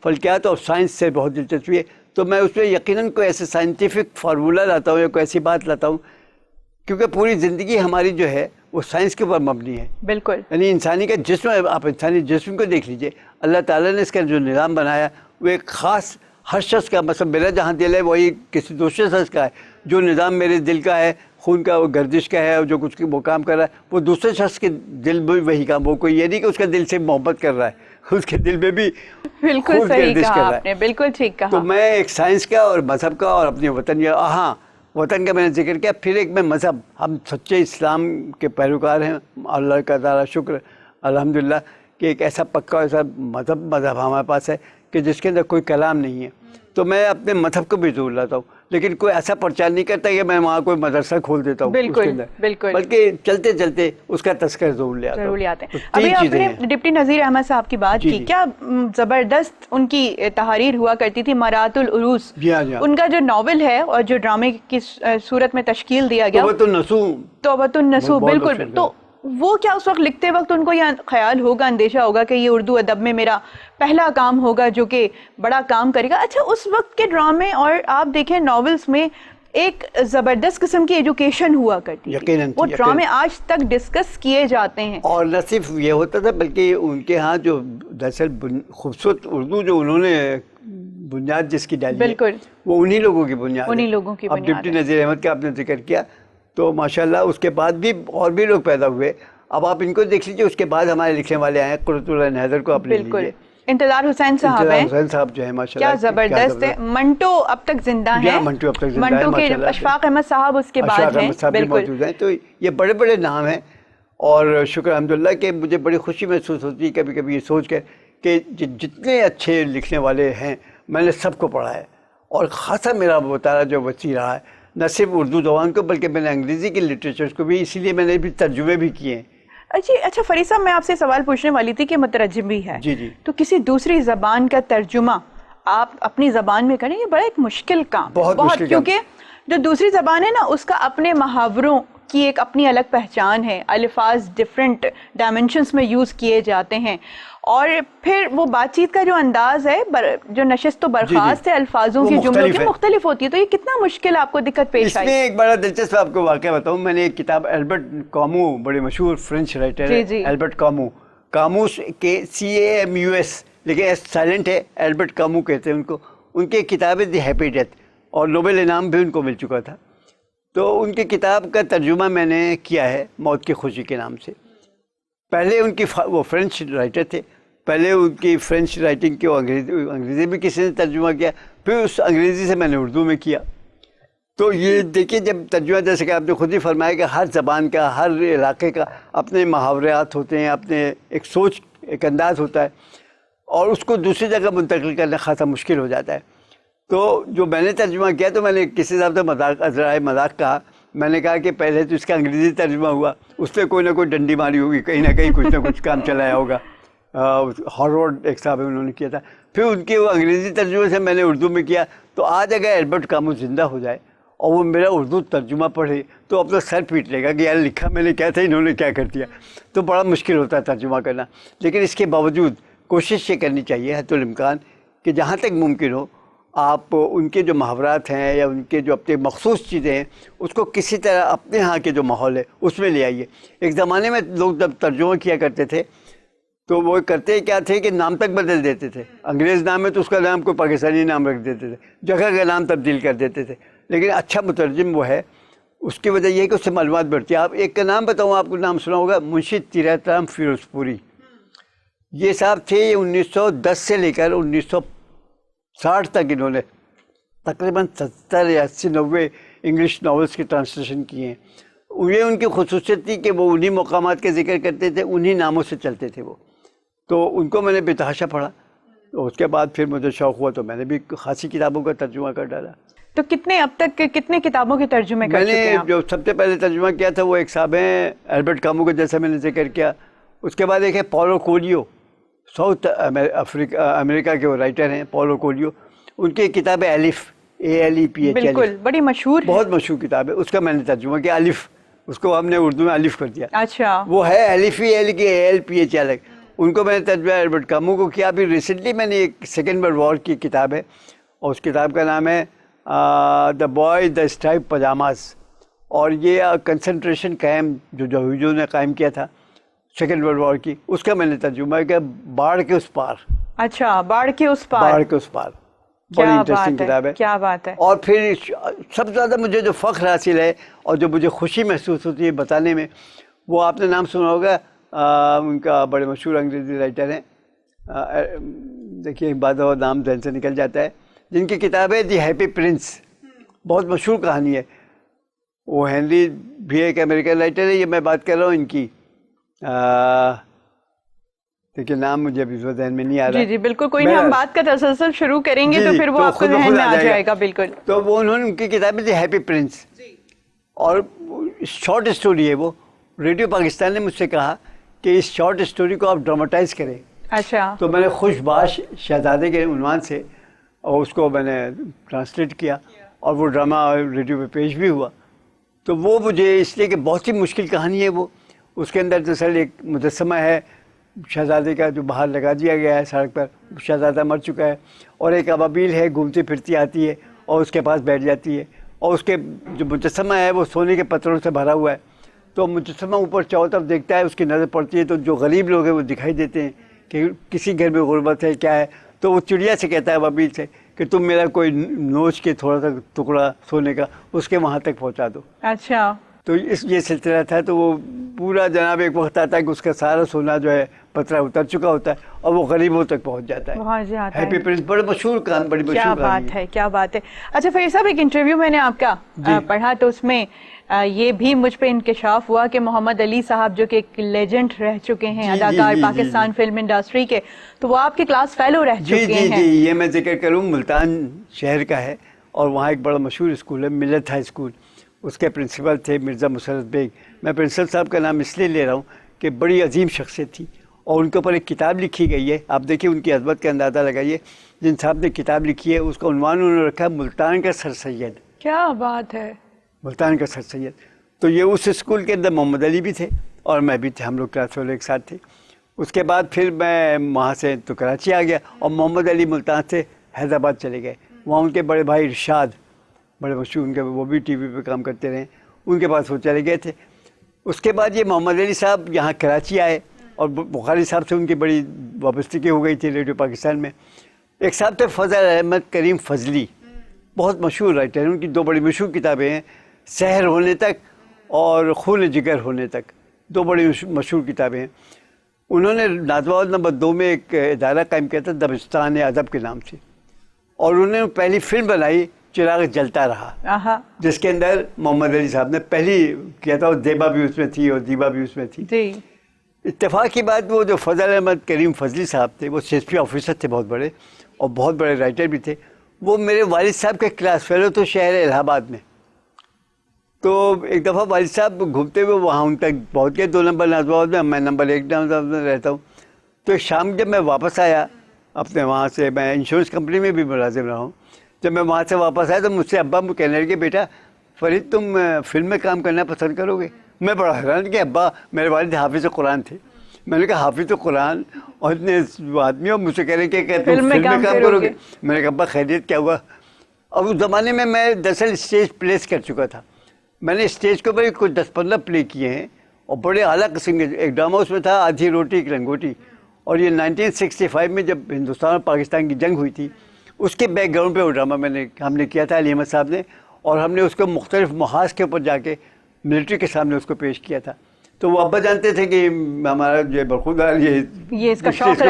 فلکیات اور سائنس سے بہت دلچسپی ہے، تو میں اس میں یقیناً کوئی ایسے سائنٹیفک فارمولہ لاتا ہوں یا کوئی ایسی بات لاتا ہوں، کیونکہ پوری زندگی ہماری جو ہے وہ سائنس کے اوپر مبنی ہے. بالکل. یعنی انسانی کا جسم، آپ انسانی جسم کو دیکھ لیجئے، اللہ تعالیٰ نے اس کا جو نظام بنایا وہ ایک خاص، ہر شخص کا، مثلا میرا جہاں دل ہے وہی کسی دوسرے شخص کا ہے. جو نظام میرے دل کا ہے، خون کا، وہ گردش کا ہے، اور جو کچھ وہ کام کر رہا ہے وہ دوسرے شخص کے دل میں وہی کام. وہ کوئی یہ نہیں کہ اس کا دل سے محبت کر رہا ہے، اس کے دل میں بھی بالکل صحیح کہا آپ نے، بالکل ٹھیک کہا. تو میں ایک سائنس کا اور مذہب کا اور اپنے وطن کا، ہاں وطن کا میں نے ذکر کیا. پھر ایک میں مذہب، ہم سچے اسلام کے پیروکار ہیں، اللہ کا تعالیٰ شکر الحمدللہ کہ ایک ایسا پکا ایسا مذہب ہمارے پاس ہے کہ جس کے اندر کوئی کلام نہیں ہے. تو میں اپنے مذہب کو بھی زور لاتا ہوں، لیکن کوئی ایسا پرچار نہیں کرتا کہ میں وہاں کوئی مدرسہ کھول دیتا ہوں اس کے اندر، بلکہ چلتے چلتے اس کا تذکرہ ضرور لے آتا ہوں. ابھی آپ نے ڈپٹی نذیر احمد صاحب کی بات کی، کیا زبردست ان کی تحریر ہوا کرتی تھی. مرات العروس ان کا جو ناول ہے اور جو ڈرامے کی صورت میں تشکیل دیا گیا، توبۃ النصوح، بالکل. تو وہ کیا اس وقت لکھتے وقت ان کو یہ خیال ہوگا، اندیشہ ہوگا کہ یہ اردو ادب میں میرا پہلا کام ہوگا جو کہ بڑا کام کرے گا؟ اچھا، اس وقت کے ڈرامے اور آپ دیکھیں ناولز میں ایک زبردست قسم کی ایجوکیشن ہوا کرتی تھی. وہ ڈرامے آج تک ڈسکس کیے جاتے ہیں. اور نہ صرف یہ ہوتا تھا بلکہ ان کے ہاں جو دراصل خوبصورت اردو جو انہوں نے بنیاد جس کی ڈالی، بالکل وہ انہی لوگوں کی بنیاد ہے. انہی لوگوں کی بنیاد. اب ڈپٹی نذیر احمد کا آپ نے ذکر کیا، تو ماشاءاللہ اس کے بعد بھی اور بھی لوگ پیدا ہوئے. اب آپ ان کو دیکھ لیجیے، اس کے بعد ہمارے لکھنے والے آئے، قرۃ العین حیدر کو آپ لے لیجیے، انتظار حسین صاحب ہیں، حسین صاحب جو ہے ماشاءاللہ کیا زبردست ہے. منٹو اب تک زندہ ہیں، منٹو کے اشفاق احمد صاحب اس کے بعد ہیں، بالکل. تو یہ بڑے بڑے نام ہیں، اور شکر الحمدللہ کہ مجھے بڑی خوشی محسوس ہوتی ہے کبھی کبھی یہ سوچ کر کہ جتنے اچھے لکھنے والے ہیں میں نے سب کو پڑھا ہے، اور خاصا میرا مطالعہ جو وسیع رہا ہے، نہ صرف اردو زبان کو بلکہ میں نے انگریزی کے لٹریچرز کو بھی، اسی لیے میں نے بھی ترجمے بھی کیے ہیں. اچھا فرید صاحب، میں آپ سے سوال پوچھنے والی تھی کہ مترجم بھی ہے، جی تو کسی دوسری زبان کا ترجمہ آپ اپنی زبان میں کریں، یہ بڑا ایک مشکل کام، بہت، کیونکہ جو دوسری زبان ہے نا اس کا اپنے محاوروں کی ایک اپنی الگ پہچان ہے، الفاظ ڈیفرنٹ ڈائمنشنز میں یوز کیے جاتے ہیں، اور پھر وہ بات چیت کا جو انداز ہے، جو نشست و برخاست ہے الفاظوں کی، جملوں کی، مختلف ہوتی ہے. تو یہ کتنا مشکل آپ کو دقت پیش آئی؟ اس میں ایک بڑا دلچسپ آپ کو واقعہ بتاؤں. میں نے ایک کتاب، البرٹ کامو، بڑے مشہور فرینچ رائٹر ہے البرٹ کامو، کاموس کے CAMUS لیکن ایس سائلنٹ ہے، البرٹ کامو کہتے ہیں ان کو. ان کی کتاب ہے دی ہیپی ڈیتھ، اور نوبل انعام بھی ان کو مل چکا تھا. تو ان کی کتاب کا ترجمہ میں نے کیا ہے موت کی خوشی کے نام سے. پہلے ان کی وہ فرینچ رائٹر تھے، پہلے ان کی فرینچ رائٹنگ کی انگریزی بھی کسی نے ترجمہ کیا، پھر اس انگریزی سے میں نے اردو میں کیا. تو یہ دیکھیے، جب ترجمہ، جیسے کہ آپ نے خود ہی فرمایا کہ ہر زبان کا، ہر علاقے کا اپنے محاورات ہوتے ہیں، اپنے ایک سوچ، ایک انداز ہوتا ہے، اور اس کو دوسری جگہ منتقل کرنا خاصا مشکل ہو جاتا ہے. تو جو میں نے ترجمہ کیا، تو میں نے کسی حساب سے مذاق، ذرائع مذاق کہا میں نے کہا کہ پہلے تو اس کا انگریزی ترجمہ ہوا, اس پہ کوئی نہ کوئی ڈنڈی ماری ہوگی, کہیں نہ کہیں کچھ نہ کچھ کام چلایا ہوگا. ہارورڈ ایک صاحب انہوں نے کیا تھا. پھر ان کے وہ انگریزی ترجمے سے میں نے اردو میں کیا. تو آج اگر البرٹ کامو زندہ ہو جائے اور وہ میرا اردو ترجمہ پڑھے تو اب تو سر پیٹ لے گا کہ یار لکھا میں نے کیا تھا, انہوں نے کیا کر دیا. تو بڑا مشکل ہوتا ہے ترجمہ کرنا. لیکن اس کے باوجود کوشش یہ کرنی چاہیے حتی الامکان کہ جہاں تک ممکن ہو آپ ان کے جو محاورات ہیں یا ان کے جو اپنے مخصوص چیزیں ہیں اس کو کسی طرح اپنے ہاں کے جو ماحول ہے اس میں لے آئیے. ایک زمانے میں لوگ جب ترجمہ کیا کرتے تھے تو وہ کرتے کیا تھے کہ نام تک بدل دیتے تھے. انگریز نام ہے تو اس کا نام کوئی پاکستانی نام رکھ دیتے تھے, جگہ کا نام تبدیل کر دیتے تھے. لیکن اچھا مترجم وہ ہے, اس کی وجہ یہ ہے کہ اس سے معلومات بڑھتی ہے. آپ ایک کا نام بتاؤں, آپ کو نام سنا ہوگا, منشی تیرتھ رام فیروز پوری. یہ صاحب تھے 1910 سے لے کر 1960 تک انہوں نے تقریباً 70 یا 80 90 انگلش ناولس کی ٹرانسلیشن کیے ہیں. یہ ان کی خصوصیت تھی کہ وہ انہی مقامات کے ذکر کرتے تھے, انہی ناموں سے چلتے تھے وہ. تو ان کو میں نے بتحاشا پڑھا. تو اس کے بعد پھر مجھے شوق ہوا تو میں نے بھی خاصی کتابوں کا ترجمہ کر ڈالا. تو اب تک کتنے کتابوں کے ترجمے کر چکے ہیں آپ؟ میں نے جو سب سے پہلے ترجمہ کیا تھا وہ ایک صاحب ہیں البرٹ کامو کا, جیسا میں نے ذکر کیا. اس کے بعد ایک ہے پولو کولیو, ساؤتھ امریکہ کے وہ رائٹر ہیں پولو کولیو. ان کی کتاب ہے الف, ALEPH. بالکل, بڑی مشہور, بہت مشہور کتاب ہے. اس کا میں نے ترجمہ کیا الف, اس کو ہم نے اردو میں الف کر دیا. اچھا, وہ ہے الف ہی ہے کہ ALPH الگ. ان کو میں نے ترجمہ البرٹ کامو کو کیا. ابھی ریسنٹلی میں نے ایک سیکنڈ ورلڈ وار کی کتاب ہے اور اس کتاب کا نام ہے دا بوائے دا اسٹرائپ پجاماز. اور یہ کنسنٹریشن کیمپ جو یہودیوں نے قائم کیا تھا سیکنڈ ورلڈ وار کی, اس کا میں نے ترجمہ کیا باڑھ کے اس پار. اچھا, باڑھ کے اس پار, باڑھ کے اس پار. بڑی انٹرسٹنگ کتاب ہے. کیا بات ہے. اور پھر سب سے زیادہ مجھے جو فخر حاصل ہے اور جو مجھے خوشی محسوس ہوتی ہے بتانے میں, وہ آپ نے نام سنا ہوگا, ان کا بڑے مشہور انگریزی رائٹر ہیں, دیکھیے بعد اور نام ذہن سے نکل جاتا ہے, جن کی کتاب ہے دی ہیپی پرنس. بہت مشہور کہانی ہے. وہ ہنری بھی ایک امریکن رائٹر ہے. یہ میں بات کر رہا ہوں ان کی, دیکھیے نام مجھے ابھی ذہن میں نہیں آ رہا. جی بالکل, کوئی نہیں, ہم بات کا تسلسل شروع کریں گے تو پھر وہ آپ کو ذہن میں آ جائے گا. بالکل. تو وہ انہوں نے ان کی کتاب ہے دی ہیپی پرنس, اور شارٹ اسٹوری ہے وہ. ریڈیو پاکستان نے مجھ سے کہا کہ اس شارٹ اسٹوری کو آپ ڈراماٹائز کریں. اچھا. تو میں نے خوش باش شہزادے کے عنوان سے اور اس کو میں نے ٹرانسلیٹ کیا اور وہ ڈرامہ ریڈیو پہ پیش بھی ہوا. تو وہ مجھے اس لیے کہ بہت ہی مشکل کہانی ہے وہ. اس کے اندر دراصل ایک مجسمہ ہے شہزادے کا جو باہر لگا دیا گیا ہے سڑک پر, شہزادہ مر چکا ہے, اور ایک ابابیل ہے گھومتی پھرتی آتی ہے اور اس کے پاس بیٹھ جاتی ہے, اور اس کے جو مجسمہ ہے وہ سونے کے پتھروں سے بھرا ہوا ہے. تو مجسمہ اوپر چاروں طرف دیکھتا ہے, اس کی نظر پڑتی ہے تو جو غریب لوگ ہیں وہ دکھائی دیتے ہیں کہ کسی گھر میں غربت ہے کیا ہے. تو وہ چڑیا سے کہتا ہے ابابیل سے کہ تم میرا کوئی نوچ کے تھوڑا سا ٹکڑا سونے کا اس کے وہاں تک پہنچا دو. اچھا. تو یہ سلسلہ تھا. تو وہ پورا جناب ایک وقت آتا ہے کہ اس کا سارا سونا جو ہے پتھرا اتر چکا ہوتا ہے اور وہ غریبوں تک پہنچ جاتا ہے. ہیپی پرنس بڑے مشہور کہانی, بڑی مشہور کیا بات ہے, کیا بات ہے. اچھا فریق صاحب, ایک انٹرویو میں نے آپ کا پڑھا تو اس میں یہ بھی مجھ پہ انکشاف ہوا کہ محمد علی صاحب جو کہ ایک لیجنڈ رہ چکے ہیں اداکار پاکستان فلم انڈسٹری کے, تو وہ آپ کے کلاس فیلو رہ چکے ہیں. جی یہ میں ذکر کروں, ملتان شہر کا ہے اور وہاں ایک بڑا مشہور اسکول ہے ملت ہائی اسکول. اس کے پرنسپل تھے مرزا مسرت بیگ. میں پرنسپل صاحب کا نام اس لیے لے رہا ہوں کہ بڑی عظیم شخصیت تھی اور ان کے اوپر ایک کتاب لکھی گئی ہے. آپ دیکھیے ان کی عظمت کا اندازہ لگائیے. جن صاحب نے کتاب لکھی ہے اس کا عنوان انہوں نے رکھا ہے ملتان کا سر سید. کیا بات ہے, ملتان کا سر سید. تو یہ اس اسکول کے اندر محمد علی بھی تھے اور میں بھی تھے, ہم لوگ کلاس والے ایک ساتھ تھے. اس کے بعد پھر میں وہاں سے تو کراچی آ گیا اور محمد علی ملتان سے حیدرآباد چلے گئے. وہاں ان کے بڑے بھائی ارشاد, بڑے مشہور ان کے, وہ بھی ٹی وی پہ کام کرتے رہے, ان کے پاس وہ چلے گئے تھے. اس کے بعد یہ محمد علی صاحب یہاں کراچی آئے اور بخاری صاحب سے ان کی بڑی وابستگی ہو گئی تھی ریڈیو پاکستان میں. ایک صاحب تھے فضل احمد کریم فضلی, بہت مشہور رائٹر ہیں. ان کی دو بڑی مشہور کتابیں ہیں, سحر ہونے تک اور خون جگر ہونے تک, دو بڑی مشہور کتابیں ہیں. انہوں نے نازوال نمبر 2 میں ایک ادارہ قائم کیا تھا دبستان ادب کے نام سے, اور انہوں نے پہلی فلم بنائی چراغ جلتا رہا, جس کے اندر محمد علی صاحب نے پہلی کیا تھا, اور دیبا بھی اس میں تھی اور دیبا بھی اس میں تھی. اتفاق کی بات, وہ جو فضل احمد کریم فضلی صاحب تھے وہ CSP آفیسر تھے بہت بڑے اور بہت بڑے رائٹر بھی تھے. وہ میرے والد صاحب کے کلاس فیلو تو شہر الہ آباد میں. تو ایک دفعہ والد صاحب گھومتے ہوئے وہاں ان تک پہنچ گئے 2 نمبر نازم آباد میں، میں نمبر 1 نازم آباد میں رہتا ہوں. تو شام جب میں واپس آیا اپنے وہاں سے، میں انشورنس کمپنی میں بھی ملازم رہا ہوں، جب میں وہاں سے واپس آیا تو مجھ سے ابا کہنے لگے بیٹا فرید تم فلم میں کام کرنا پسند کرو گے؟ میں بڑا حیران کہ ابا، میرے والد حافظ قرآن تھے. میں نے کہا حافظ قرآن اور اتنے آدمی اور مجھ سے کہہ رہے کہ تم فلم میں کام کرو گے؟ میں نے کہا ابا خیریت کیا ہوا؟ اور اس زمانے میں دراصل اسٹیج پلیس کر چکا تھا. میں نے اسٹیج کے اوپر کچھ 10-15 پلے کیے ہیں اور بڑے اعلیٰ قسم کے. ایک ڈرامہ اس میں تھا آدھی روٹی ایک لنگوٹی، اور یہ 1965 میں جب ہندوستان اور پاکستان کی جنگ ہوئی تھی اس کے بیک گراؤنڈ پہ وہ ڈرامہ ہم نے کیا تھا، علی احمد صاحب نے، اور ہم نے اس کو مختلف محاذ کے اوپر جا کے ملٹری کے سامنے اس کو پیش کیا تھا. تو وہ ابا جانتے تھے کہ ہمارا جو برخوردار یہ اس کا شوق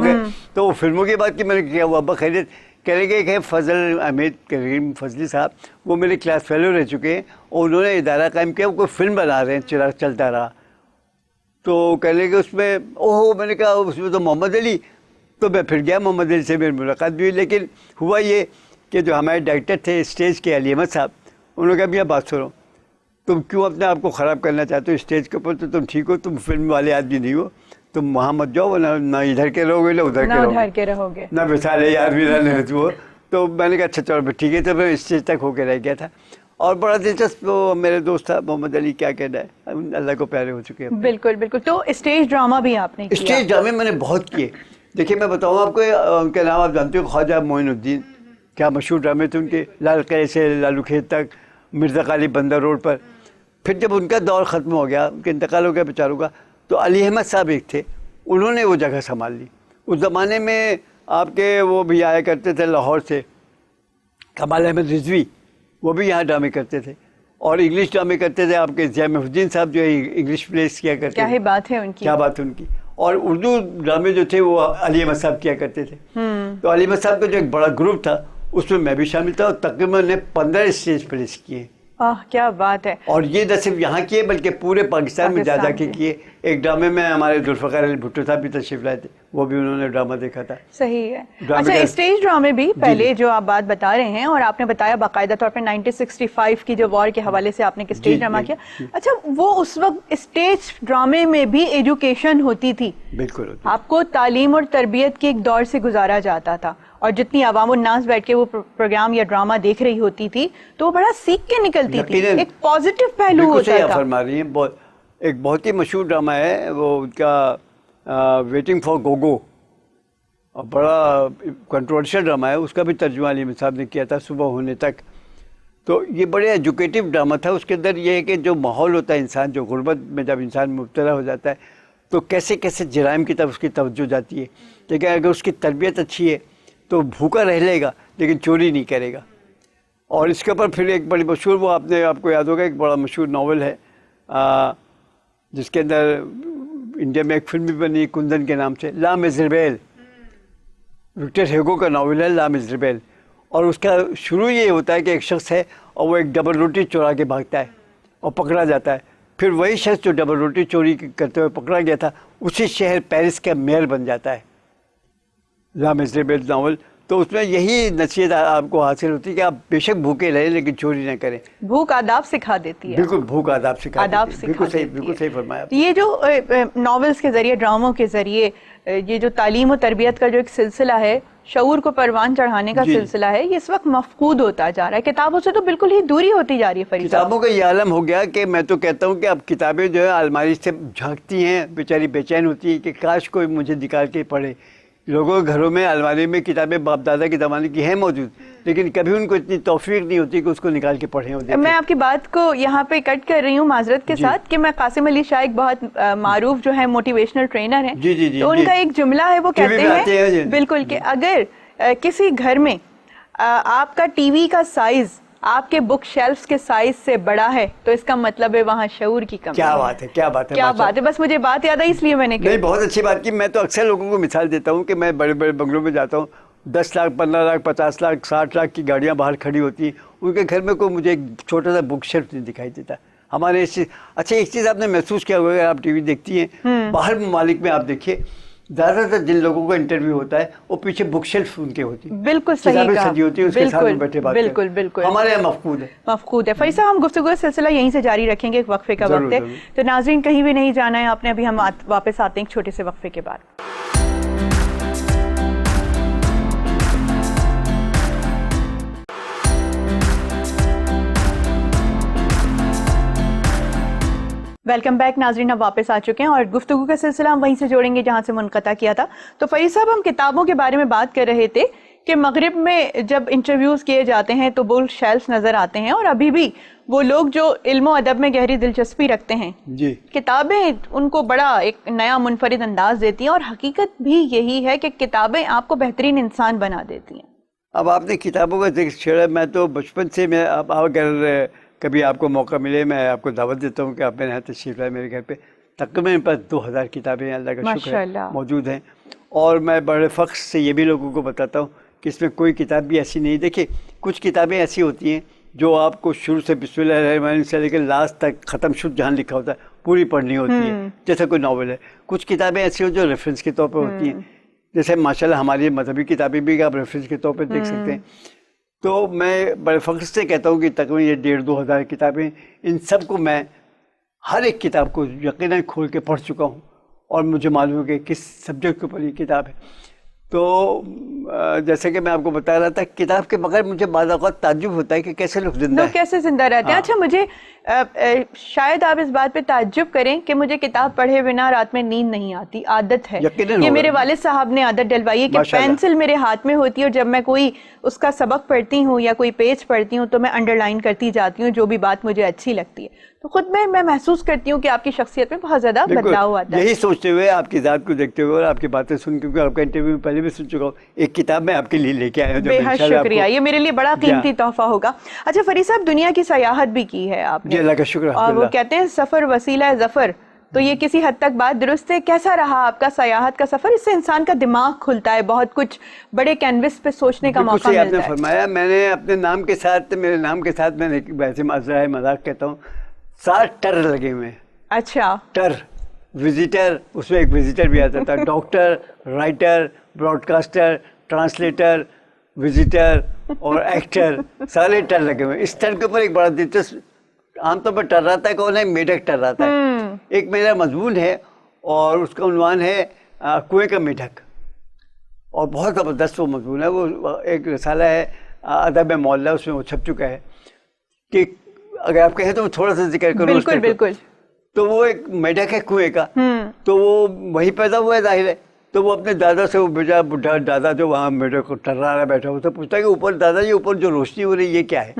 ہے. تو وہ فلموں کی بات کی میں نے کیا. وہ ابا خیریت کہہ رہے کہ فضل احمد کریم فضلی صاحب وہ میرے کلاس فیلو رہ چکے ہیں اور انہوں نے ادارہ قائم کیا، وہ کوئی فلم بنا رہے ہیں، چراغ چلتا رہا. تو کہہ لیں کہ اس میں میں نے کہا اس میں تو محمد علی. تو میں پھر گیا، محمد علی سے میری ملاقات بھی ہوئی. لیکن ہوا یہ کہ جو ہمارے ڈائریکٹر تھے اسٹیج کے علی احمد صاحب، انہوں نے کہا بھیا بات سنو، تم کیوں اپنے آپ کو خراب کرنا چاہتے ہو اسٹیج کے اوپر؟ تو تم ٹھیک ہو، تم فلم والے آدمی نہیں ہو، تم وہاں مت جاؤ، نہ ادھر کے رہو گے نہ ادھر کے رہو گے، نہ بیچارے یار بھی نہ وہ. تو میں نے کہا اچھا چلو ٹھیک ہے. تو میں اسٹیج تک ہو کے رہ گیا تھا. اور بڑا دلچسپ وہ میرے دوست تھا محمد علی، کیا کہنا ہے، اللہ کو پیارے ہو چکے ہیں. بالکل بالکل. تو اسٹیج ڈرامہ بھی آپ نے کیا؟ اسٹیج ڈرامے میں نے بہت کیے. دیکھیے میں بتاؤں آپ کو، ان کے نام آپ جانتے ہو، خواجہ معین الدین، کیا مشہور ڈرامے تھے ان کے، لال قلعے سے لالو کھیت تک، مرزا غالب بندر روڈ پر. پھر جب ان کا دور ختم ہو گیا، ان کا انتقال ہو گیا بیچاروں کا، تو علی احمد صاحب ایک تھے، انہوں نے وہ جگہ سنبھال لی. اس زمانے میں آپ کے وہ بھی آیا کرتے تھے لاہور سے، کمال احمد رضوی، وہ بھی یہاں ڈرامے کرتے تھے، اور انگلش ڈرامے کرتے تھے. آپ کے ضیاء محی الدین صاحب جو ہے انگلش پلیس کیا کرتے تھے. کیا بات ہے ان کی، کیا بات ہے ان کی. اور اردو ڈرامے جو تھے وہ علی احمد صاحب کیا کرتے تھے. تو علی احمد صاحب کا جو ایک بڑا گروپ تھا اس میں میں بھی شامل تھا، اور تقریباً نے 15 اسٹیج پلیس کیے. کیا بات ہے. اور یہ نہ صرف یہاں کیے بلکہ پورے پاکستان میں جا کے کیے. ایک ڈرامے میں ہمارے ذوالفقار علی بھٹو صاحب بھی تشریف لائے تھے، وہ بھی انہوں نے ڈرامہ دیکھا تھا. صحیح ہے. اچھا اسٹیج ڈرامے بھی پہلے جو آپ بات بتا رہے ہیں، اور آپ نے بتایا باقاعدہ طور پہ 1965 کی جو وار کے حوالے سے آپ نے اسٹیج ڈرامہ کیا. اچھا وہ اس وقت اسٹیج ڈرامے میں بھی ایجوکیشن ہوتی تھی. بالکل. آپ کو تعلیم اور تربیت کے ایک دور سے گزارا جاتا تھا، اور جتنی عوام الناس بیٹھ کے وہ پروگرام یا ڈرامہ دیکھ رہی ہوتی تھی تو وہ بڑا سیکھ کے نکلتی تھی، ایک پازیٹیو پہلو ہوتا تھا. فرما رہی ہیں. ایک بہت ہی مشہور ڈرامہ ہے وہ ان کا ویٹنگ فار گوگو، اور بڑا کنٹروورشل ڈرامہ ہے، اس کا بھی ترجمہ علی احمد صاحب نے کیا تھا، صبح ہونے تک. تو یہ بڑے ایجوکیٹو ڈرامہ تھا. اس کے اندر یہ ہے کہ جو ماحول ہوتا ہے انسان، جو غربت میں جب انسان مبتلا ہو جاتا ہے تو کیسے کیسے جرائم کی طرف اس کی توجہ جاتی ہے. لیکن اگر اس کی تربیت اچھی ہے تو بھوکا رہ لے گا لیکن چوری نہیں کرے گا. اور اس کے اوپر پھر ایک بڑی مشہور، وہ آپ کو یاد ہوگا، ایک بڑا مشہور ناول ہے جس کے اندر انڈیا میں ایک فلم بھی بنی کندن کے نام سے، لا میزربیل. وکٹر ہیگو کا ناول ہے لا میزربیل. اور اس کا شروع یہ ہوتا ہے کہ ایک شخص ہے اور وہ ایک ڈبل روٹی چورا کے بھاگتا ہے اور پکڑا جاتا ہے. پھر وہی شخص جو ڈبل روٹی چوری کرتے ہوئے پکڑا گیا تھا اسی شہر پیرس کا میئر بن جاتا ہے. لا میزربیل ناول. تو اس میں یہی نصیحت آپ کو حاصل ہوتی ہے کہ آپ بے شک بھوکے رہیں لیکن چوری نہ کریں. بھوک آداب سکھا دیتی ہے. بالکل، بھوک آداب سکھا دیتی ہے. بالکل صحیح فرمایا. یہ جو ناولز کے ذریعے، ڈراموں کے ذریعے، یہ جو تعلیم و تربیت کا جو ایک سلسلہ ہے، شعور کو پروان چڑھانے کا سلسلہ ہے، یہ اس وقت مفقود ہوتا جا رہا ہے. کتابوں سے تو بالکل ہی دوری ہوتی جا رہی ہے. فرید کتابوں کا یہ عالم ہو گیا کہ میں تو کہتا ہوں کہ اب کتابیں جو ہے الماری سے جھانکتی ہیں، بیچاری بے چین ہوتی ہے کہ کاش کوئی مجھے نکال کے پڑھے. لوگوں کے گھروں میں الماری میں کتابیں باپ دادا کے زمانے کی ہیں موجود، لیکن کبھی ان کو اتنی توفیق نہیں ہوتی کہ اس کو نکال کے پڑھیں. میں آپ کی بات کو یہاں پہ کٹ کر رہی ہوں معذرت کے ساتھ کہ میں قاسم علی شاہ ایک بہت معروف جو ہے موٹیویشنل ٹرینر ہیں، تو ان کا ایک جملہ ہے، وہ کہتے ہیں بالکل کہ اگر کسی گھر میں آپ کا ٹی وی کا سائز آپ کے بک شیلفز کے سائز سے بڑا ہے تو اس کا مطلب ہے وہاں شعور کی کمی. کیا بات ہے، کیا بات ہے، کیا بات ہے. بس مجھے بات یاد آئی اس لیے میں نے نہیں، بہت اچھی بات کی. میں تو اکثر لوگوں کو مثال دیتا ہوں کہ میں بڑے بڑے بنگلوں میں جاتا ہوں، 10 لاکھ 15 لاکھ 50 لاکھ 60 لاکھ کی گاڑیاں باہر کھڑی ہوتی ہیں، ان کے گھر میں کوئی مجھے ایک چھوٹا سا بک شیلف نہیں دکھائی دیتا. ہمارے اچھا ایک چیز آپ نے محسوس کیا ہوگا، اگر آپ ٹی وی دیکھتی ہیں، باہر ممالک میں آپ دیکھیے زیادہ تر جن لوگوں کا انٹرویو ہوتا ہے وہ پیچھے بک شیلف ان کے ہوتی ہے، بالکل صحیح کہا، سجی ہوتی ہے، اس کے ساتھ بیٹھے بات کرتے ہیں. بالکل بالکل ہمارے یہاں مفقود ہے. فریض صاحب ہم گفتگو کا سلسلہ یہیں سے جاری رکھیں گے، ایک وقفے کا وقت ہے، تو ناظرین کہیں بھی نہیں جانا ہے آپ نے، ابھی ہم واپس آتے ہیں ایک چھوٹے سے وقفے کے بعد. ویلکم بیک ناظرین، اب واپس آ چکے ہیں اور گفتگو کا سلسلہ ہم وہیں سے جوڑیں گے جہاں سے منقطع کیا تھا. تو فریض صاحب ہم کتابوں کے بارے میں بات کر رہے تھے کہ مغرب میں جب انٹرویوز کیے جاتے ہیں تو بک شیلفز نظر آتے ہیں، اور ابھی بھی وہ لوگ جو علم و ادب میں گہری دلچسپی رکھتے ہیں جی کتابیں ان کو بڑا ایک نیا منفرد انداز دیتی ہیں، اور حقیقت بھی یہی ہے کہ کتابیں آپ کو بہترین انسان بنا دیتی ہیں. اب آپ نے کتابوں کا ذکر چھیڑا، میں تو بچپن سے میں اب اگر کبھی آپ کو موقع ملے میں آپ کو دعوت دیتا ہوں کہ آپ میرے یہاں تشریف لائیں میرے گھر پہ. تقریباً میرے پاس 2000 کتابیں اللہ کا شکر ہے موجود ہیں، اور میں بڑے فخر سے یہ بھی لوگوں کو بتاتا ہوں کہ اس میں کوئی کتاب بھی ایسی نہیں. دیکھیے کچھ کتابیں ایسی ہوتی ہیں جو آپ کو شروع سے بسم اللہ الرحمن الرحیم سے لے کے لاسٹ تک ختم شد جہاں لکھا ہوتا ہے پوری پڑھنی ہوتی ہے، جیسا کوئی ناول ہے. کچھ کتابیں ایسی ہوتی ہیں جو ریفرنس کے طور پر ہوتی ہیں، جیسے ماشاءاللہ ہماری مذہبی کتابیں بھی آپ ریفرنس کے طور پہ دیکھ سکتے ہیں. تو میں بڑے فخر سے کہتا ہوں کہ تقریباً یہ 1,500-2 ہزار کتابیں، ان سب کو میں ہر ایک کتاب کو یقیناً کھول کے پڑھ چکا ہوں، اور مجھے معلوم ہے کہ کس سبجیکٹ کے اوپر یہ کتاب ہے. تو جیسے کہ میں آپ کو بتا رہا تھا، کتاب کے بغیر مجھے بعض اوقات تعجب ہوتا ہے کہ کیسے لوگ زندہ ہیں، کیسے زندہ رہتے ہیں. اچھا مجھے شاید آپ اس بات پہ تعجب کریں کہ مجھے کتاب پڑھے بنا رات میں نیند نہیں آتی، عادت ہے یہ میرے والد صاحب نے عادت ڈلوائی ہے کہ پینسل میرے ہاتھ میں ہوتی ہے، اور جب میں کوئی اس کا سبق پڑھتی ہوں یا کوئی پیج پڑھتی ہوں تو میں انڈر لائن کرتی جاتی ہوں جو بھی بات مجھے اچھی لگتی ہے. تو خود میں محسوس کرتی ہوں کہ آپ کی شخصیت میں بہت زیادہ بدلاؤ آتا ہے. یہی سوچتے ہوئے آپ کی ذات کو دیکھتے ہوئے اور آپ کی باتیں سن کے، آپ کا انٹرویو میں پہلے بھی سن چکا ہوں، ایک کتاب میں آپ کے لیے لے کے آیا ہوں. بے حد شکریہ، یہ میرے لیے بڑا قیمتی تحفہ ہوگا. اچھا فریض صاحب، دنیا کی سیاحت بھی کی ہے آپ نے، جی اللہ کا شکر. اور وہ کہتے ہیں سفر وسیلہ ظفر، تو یہ کسی حد تک بات درست ہے. کیسا رہا آپ کا سیاحت کا سفر؟ اس سے انسان کا دماغ کھلتا ہے، بہت کچھ بڑے کینوس پہ سوچنے کا موقع ملتا ہے. آپ نے فرمایا، میں نے اپنے نام کے ساتھ، میرے نام کے ساتھ میں نے ویسے مذاق کہتا ہوں 7 ٹر لگے ہوئے ہیں. اچھا، ٹر وزیٹر، اس میں ایک وزیٹر بھی آتا تھا، doctor, writer, broadcaster, translator, visitor اور ایکٹر، سارے ٹر لگے ہوئے ہیں. اس ٹر کے اوپر ایک بڑا دلچسپ عام طور پر ٹر رہتا ہے، کون ہے؟ میڈک ٹر رہتا ہے. ایک میرا مضمون ہے اور اس کا عنوان ہے کنویں کا میڈک، اور بہت زبردست وہ مضمون ہے. وہ ایک رسالہ ہے ادب معلیٰ، اس میں وہ چھپ چکا ہے. کہ اگر آپ کہیں تو میں تھوڑا سا ذکر کروں. بالکل بالکل. تو وہ ایک میڈک ہے کنویں کا، تو وہ وہی پیدا ہوا ہے ظاہر ہے. تو وہ اپنے دادا سے، وہ بیٹا بڈھا دادا جو وہاں میڈک کو ٹرا رہا بیٹھا، اسے پوچھتا ہے کہ اوپر دادا جی اوپر جو روشنی ہو رہی ہے یہ کیا ہے؟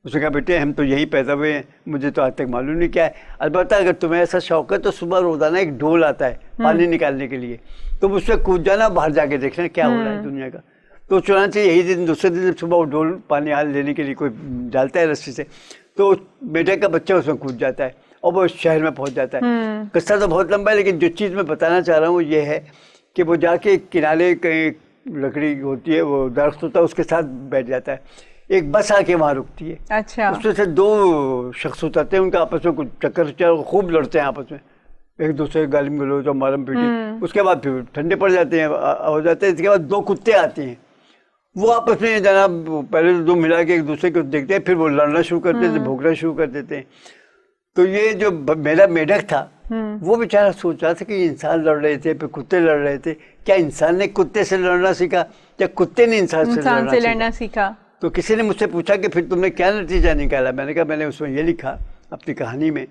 اس نے کہا بیٹے ہم تو یہی پیدا ہوئے ہیں، مجھے تو آج تک معلوم نہیں کیا ہے. البتہ اگر تمہیں ایسا شوق ہے تو صبح روزانہ ایک ڈھول آتا ہے پانی نکالنے کے لیے، تم اس پہ کود جانا، باہر جا کے دیکھنا کیا ہو رہا ہے دنیا کا. تو چنانچہ یہی دن دوسرے دن صبح وہ ڈھول پانی لینے کے لیے کوئی ڈالتا ہے رسی سے، تو بیٹے کا بچہ اس میں کود جاتا ہے اور وہ شہر میں پہنچ جاتا ہے. قصہ تو بہت لمبا ہے، لیکن جو چیز میں بتانا چاہ رہا ہوں یہ ہے کہ وہ جا کے کنارے کہیں لکڑی ہوتی ہے، وہ درخت ہوتا ہے، اس کے ساتھ بیٹھ جاتا ہے. ایک بس آ کے وہاں رکتی ہے. اچھا. اس میں سے 2 شخص اترتے ہیں، ان کا آپس میں کچھ چکر خوب لڑتے ہیں آپس میں، ایک دوسرے گالم گلوچ اور مارم پیٹی. اس کے بعد پھر ٹھنڈے پڑ جاتے ہیں، ہو جاتے ہیں. اس کے بعد 2 کتے آتے ہیں، وہ آپس میں جناب پہلے 2 ملا کے ایک دوسرے کو دیکھتے ہیں، پھر وہ لڑنا شروع کرتے ہیں، بھونکنا شروع کر دیتے ہیں. تو یہ جو میرا میڈک تھا وہ بیچارہ سوچ رہا تھا کہ انسان لڑ رہے تھے، پھر کتے لڑ رہے تھے، کیا انسان نے کتے سے لڑنا سیکھا یا کتے نے انسان سے لڑنا سیکھا؟ تو کسی نے مجھ سے پوچھا کہ پھر تم نے کیا نتیجہ نکالا؟ میں نے کہا میں نے اس میں یہ لکھا اپنی کہانی میں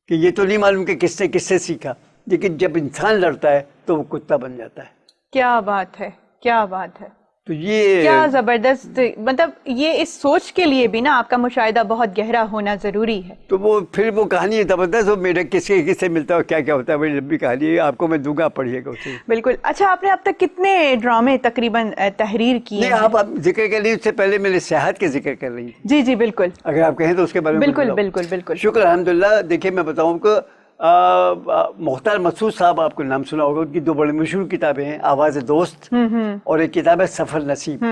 کہ یہ تو نہیں معلوم کہ کس نے کس سے سیکھا، لیکن جب انسان لڑتا ہے تو وہ کتا بن جاتا ہے. کیا بات ہے، کیا بات ہے. تو یہ کیا زبردست، مطلب یہ اس سوچ کے لیے بھی نا آپ کا مشاہدہ بہت گہرا ہونا ضروری ہے. تو وہ پھر وہ کہانی زبردست، وہ میرا کس سے ملتا ہے اور کیا کیا ہوتا ہے، بڑی لمبی کہانی ہے، آپ کو میں دوں گا، پڑھیے گا اسے. بالکل. اچھا آپ نے اب تک کتنے ڈرامے تقریباً تحریر کیے ہیں؟ آپ ذکر کر رہی، اس سے پہلے میرے سیاحت کے ذکر کر رہی ہیں. جی جی بالکل، اگر آپ کہیں تو اس کے بارے میں بالکل بالکل بالکل. شکر الحمدللہ. دیکھیے میں بتاؤں کہ مختار مسعود صاحب، آپ کو نام سنا ہوگا، ان کی 2 بڑی مشہور کتابیں ہیں، آواز دوست اور ایک کتاب ہے سفر نصیب.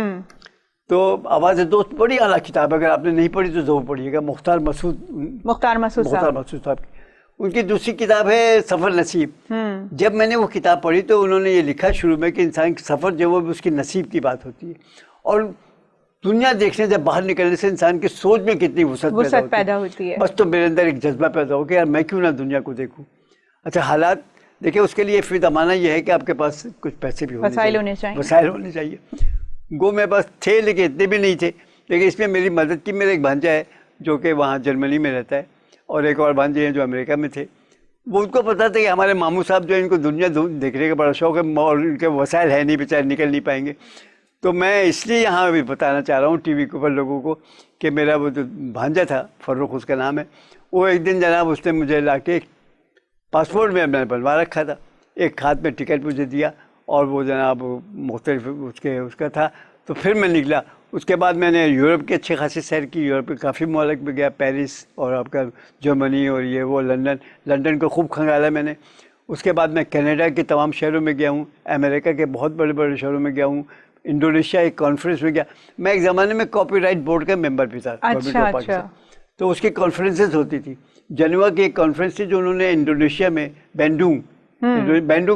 تو آواز دوست بڑی اعلیٰ کتاب ہے، اگر آپ نے نہیں پڑھی تو ضرور پڑھیے گا. مختار مسعود صاحب کی. ان کی دوسری کتاب ہے سفر نصیب. جب میں نے وہ کتاب پڑھی تو انہوں نے یہ لکھا شروع میں کہ انسان کا سفر جو وہ اس کی نصیب کی بات ہوتی ہے, اور دنیا دیکھنے سے باہر نکلنے سے انسان کی سوچ میں کتنی وسعت پیدا ہوتی ہے. بس تو میرے اندر ایک جذبہ پیدا ہو گیا, یار میں کیوں نہ دنیا کو دیکھوں. اچھا حالات دیکھیں, اس کے لیے فی زمانہ یہ ہے کہ آپ کے پاس کچھ پیسے بھی وسائل ہونے چاہیے. گو میرے پاس تھے لیکن اتنے بھی نہیں تھے, لیکن اس میں میری مدد کی. میرا ایک بھانجا ہے جو کہ وہاں جرمنی میں رہتا ہے, اور ایک اور بھانجے ہیں جو امریکہ میں تھے. وہ ان کو پتا تھا کہ ہمارے ماموں صاحب جو ان کو دنیا دیکھنے کا بڑا شوق ہے, اور ان کے وسائل ہے نہیں, بیچارے نکل نہیں پائیں گے. تو میں اس لیے یہاں بھی بتانا چاہ رہا ہوں ٹی وی کے اوپر لوگوں کو کہ میرا وہ جو بھانجا تھا, فروخ اس کا نام ہے, وہ ایک دن جناب اس نے مجھے لا کے پاسپورٹ میں نے بنوا رکھا تھا, ایک ہاتھ میں ٹکٹ مجھے دیا, اور وہ جناب مختلف اس کا تھا. تو پھر میں نکلا. اس کے بعد میں نے یورپ کی اچھی خاصی سیر کی, یورپ کے کافی ممالک میں گیا, پیرس اور آپ کا جرمنی اور یہ وہ لندن کو خوب کھنگالا میں نے. اس کے بعد میں کینیڈا کے تمام شہروں میں گیا ہوں, امریکہ کے بہت بڑے بڑے شہروں میں گیا ہوں, انڈونیشیا ایک کانفرنس میں گیا. میں ایک زمانے میں کاپی رائٹ بورڈ کا ممبر بھی تھا گورنمنٹ آف پاکستان. تو اس کی کانفرنسز ہوتی تھی. جنیوا کی ایک کانفرنس تھی جو انہوں نے انڈونیشیا میں بینڈونگ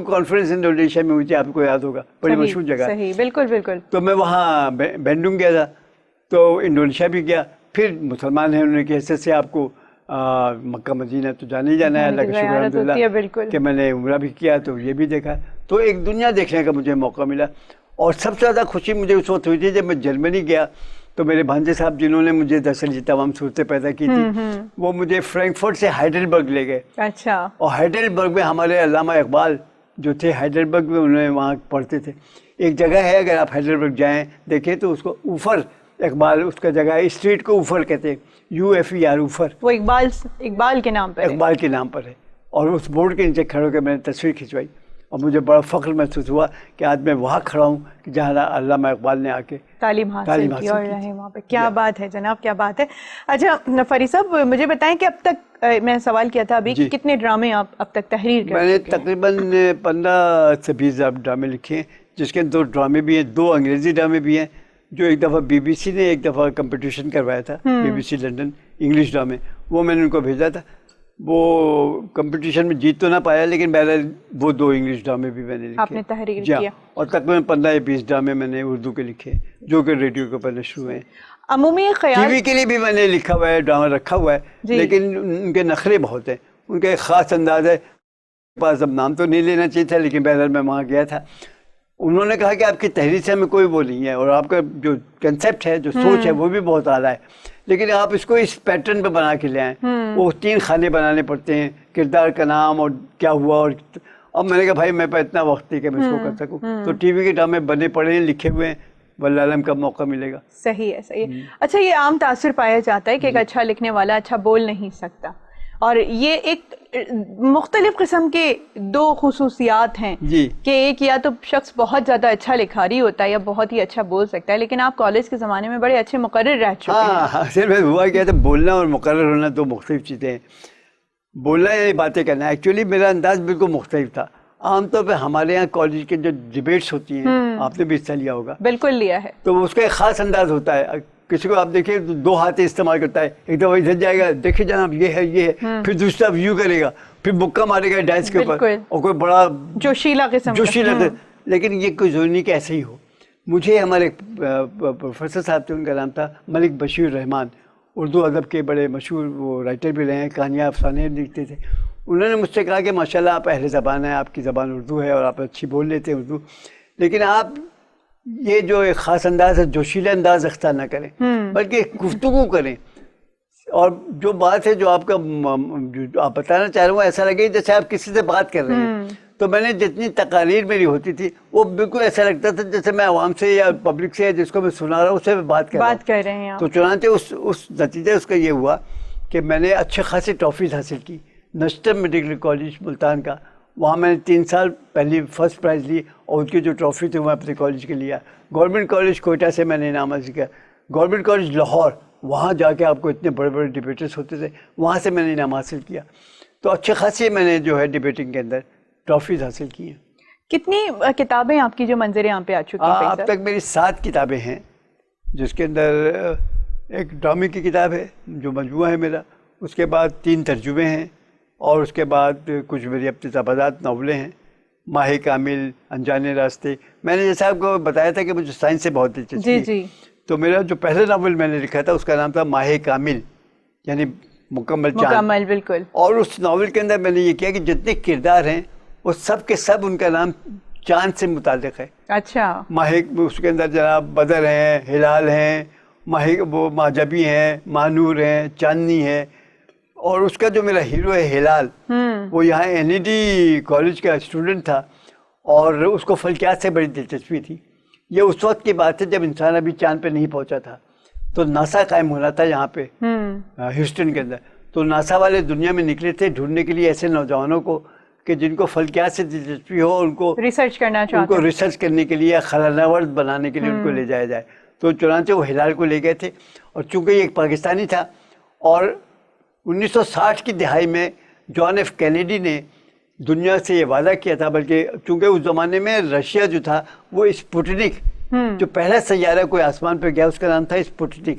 کانفرنس انڈونیشیا میں ہوئی تھی, آپ کو یاد ہوگا, بڑی مشہور جگہ. صحیح, بالکل بالکل. تو میں وہاں بینڈونگ گیا تھا, تو انڈونیشیا بھی گیا. پھر مسلمان ہیں, انہوں نے کی حیثیت سے آپ کو مکہ مدینہ تو جانا ہی جانا ہے, اللہ کا شکر الحمدللہ کہ میں نے عمرہ بھی کیا, تو یہ بھی دیکھا. تو ایک دنیا دیکھنے کا مجھے موقع ملا. اور سب سے زیادہ خوشی مجھے اس وقت ہوئی تھی جب میں جرمنی گیا, تو میرے بھانجے صاحب جنہوں نے مجھے دراصل یہ تمام صورتیں پیدا کی تھی, وہ مجھے فرینکفرٹ سے ہائیڈلبرگ لے گئے. اچھا. اور ہائیڈلبرگ میں ہمارے علامہ اقبال جو تھے ہائیڈلبرگ میں, انہوں نے وہاں پڑھتے تھے. ایک جگہ ہے, اگر آپ ہائیڈلبرگ جائیں دیکھیں تو اس کو اوفر اقبال اس کا جگہ ہے, اسٹریٹ کو اوفر کہتے ہیں, UFER اوفر. وہ اقبال کے نام پر ہے. اور اس بورڈ کے نیچے کھڑے ہو کے میں نے تصویر کھنچوائی, اور مجھے بڑا فخر محسوس ہوا کہ آج میں وہاں کھڑا ہوں کہ جہاں علامہ اقبال نے آ کے تعلیم حاصل کی اور رہے وہاں پہ. کیا بات ہے جناب, کیا بات ہے. اچھا فرید صاحب, مجھے بتائیں کہ اب تک میں سوال کیا تھا ابھی, کتنے ڈرامے آپ اب تک تحریر کر چکے ہیں؟ میں نے تقریباً 15 سے 20 ڈرامے لکھے ہیں, جس کے 2 ڈرامے بھی ہیں, 2 انگریزی ڈرامے بھی ہیں, جو ایک دفعہ BBC نے ایک دفعہ کمپٹیشن کروایا تھا, BBC لنڈن انگلش ڈرامے, وہ میں نے ان کو بھیجا تھا. وہ کمپٹیشن میں جیت تو نہ پایا, لیکن بہرحال وہ 2 انگلش ڈرامے بھی میں نے لکھے. آپ نے تحریر کیا. اور تقریباً 15 یا 20 ڈرامے میں نے اردو کے لکھے, جو کہ ریڈیو کے اوپر نشر ہوئے ہیں. عمومی خیال TV کے لیے بھی میں نے لکھا ہوا ہے, ڈرامہ رکھا ہوا ہے, لیکن ان کے نخرے بہت ہیں, ان کا ایک خاص انداز ہے. پاس اب نام تو نہیں لینا چاہیے تھا, لیکن بہرحال میں وہاں گیا تھا. انہوں نے کہا کہ آپ کی تحریر سے ہمیں کوئی وہ نہیں ہے, اور آپ کا جو کنسیپٹ ہے, جو سوچ ہے, وہ بھی بہت اعلیٰ ہے, لیکن آپ اس کو اس پیٹرن پہ بنا کے لے آئیں. وہ 3 خانے بنانے پڑتے ہیں, کردار کا نام اور کیا ہوا. اور اب میں نے کہا بھائی میرے پاس اتنا وقت نہیں کہ میں اس کو کر سکوں. تو TV کے ڈرامے بنے پڑے ہیں, لکھے ہوئے ہیں, واللہ علم کب موقع ملے گا. صحیح ہے, صحیح ہے. اچھا, یہ عام تاثر پایا جاتا ہے کہ ایک اچھا لکھنے والا اچھا بول نہیں سکتا, اور یہ ایک مختلف قسم کے 2 خصوصیات ہیں کہ ایک یا تو شخص بہت زیادہ اچھا لکھاری ہوتا ہے یا بہت ہی اچھا بول سکتا ہے. لیکن آپ کالج کے زمانے میں بڑے اچھے مقرر رہ چکے ہیں. ہاں, صرف ہوا کیا تھا, بولنا اور مقرر ہونا 2 مختلف چیزیں ہیں. بولنا یا باتیں کرنا, ایکچولی میرا انداز بالکل مختلف تھا. عام طور پہ ہمارے یہاں کالج کے جو ڈیبیٹس ہوتی ہیں, آپ نے بھی حصہ لیا ہوگا. بالکل لیا ہے. تو اس کا ایک خاص انداز ہوتا ہے. کسی کو آپ دیکھیں 2 ہاتھ استعمال کرتا ہے, ایک دفعہ ادھر جائے گا, دیکھیں جناب یہ ہے, پھر دوسرا ویو کرے گا, پھر مکہ مارے گا ڈائس کے اوپر, اور کوئی بڑا جوشیلا قسم. لیکن یہ کوئی ضروری نہیں کہ ایسے ہی ہو. مجھے ہمارے پروفیسر صاحب تھے, ان کا نام تھا ملک بشیر رحمان, اردو ادب کے بڑے مشہور وہ رائٹر بھی رہے ہیں, کہانیاں افسانے لکھتے تھے. انہوں نے مجھ سے کہا کہ ماشاءاللہ آپ اہل زبان ہیں, آپ کی زبان اردو ہے اور آپ اچھی بول لیتے ہیں اردو, لیکن آپ یہ جو ایک خاص انداز ہے, جوشیلا انداز اختیار نہ کریں, بلکہ گفتگو کریں. اور جو بات ہے جو آپ کا آپ بتانا چاہ رہے ہوں, ایسا لگے جیسے آپ کسی سے بات کر رہے ہیں. تو میں نے جتنی تقاریر میری ہوتی تھی, وہ بالکل ایسا لگتا تھا جیسے میں عوام سے یا پبلک سے, جس کو میں سنا رہا ہوں, اس سے بات کر رہے ہیں. تو چنانچہ اس نتیجہ اس کا یہ ہوا کہ میں نے اچھے خاصی ٹرافیز حاصل کی. نشتر میڈیکل کالج ملتان کا, وہاں میں نے 3 سال پہلی فرسٹ پرائز لی, اور اس کی جو ٹرافی تھی وہ اپنے کالج کے لیا. گورنمنٹ کالج کوئٹہ سے میں نے انعام حاصل کیا. گورنمنٹ کالج لاہور, وہاں جا کے آپ کو اتنے بڑے بڑے ڈبیٹرس ہوتے تھے, وہاں سے میں نے انعام حاصل کیا. تو اچھے خاصی میں نے جو ہے ڈبیٹنگ کے اندر ٹرافیز حاصل کی ہیں. کتنی کتابیں آپ کی جو منظر عام پہ آ چکی ہیں؟ اب تک میری 7 کتابیں ہیں, جس کے اندر ایک ڈرامے کی کتاب ہے جو مجموعہ ہے میرا, اس کے بعد 3 ترجمے ہیں, اور اس کے بعد کچھ میری اپنی تبادلات ناولیں ہیں، ماہ کامل، انجانے راستے. میں نے جیسا آپ کو بتایا تھا کہ مجھے سائنس سے بہت دلچسپی ہے. جی تو میرا جو پہلا ناول میں نے لکھا تھا اس کا نام تھا ماہ کامل، یعنی مکمل چاند. مکمل، بالکل. اور اس ناول کے اندر میں نے یہ کیا کہ جتنے کردار ہیں وہ سب کے سب ان کا نام چاند سے متعلق ہے. اچھا. ماہ اس کے اندر جناب بدر ہیں، ہلال ہیں، ماہ وہ ماجبی ہیں، مانور ہیں، چاندنی ہے. اور اس کا جو میرا ہیرو ہے ہلال، وہ یہاں این ای ڈی کالج کا اسٹوڈنٹ تھا اور اس کو فلکیات سے بڑی دلچسپی تھی. یہ اس وقت کی بات ہے جب انسان ابھی چاند پہ نہیں پہنچا تھا، تو ناسا قائم ہونا تھا یہاں پہ ہیوسٹن کے اندر. تو ناسا والے دنیا میں نکلے تھے ڈھونڈنے کے لیے ایسے نوجوانوں کو کہ جن کو فلکیات سے دلچسپی ہو، ان کو ریسرچ کرنا چاہتے ان کو ریسرچ کرنے کے لیے، خلانورد بنانے کے لیے ان کو لے جایا جائے. تو چنانچہ وہ ہلال کو لے گئے تھے. اور چونکہ یہ ایک پاکستانی تھا اور 1960 کی دہائی میں جان ایف کینیڈی نے دنیا سے یہ وعدہ کیا تھا، بلکہ چونکہ اس زمانے میں رشیا جو تھا وہ اسپوٹنک، جو پہلا سیارہ کوئی آسمان پہ گیا اس کا نام تھا اسپوٹنک.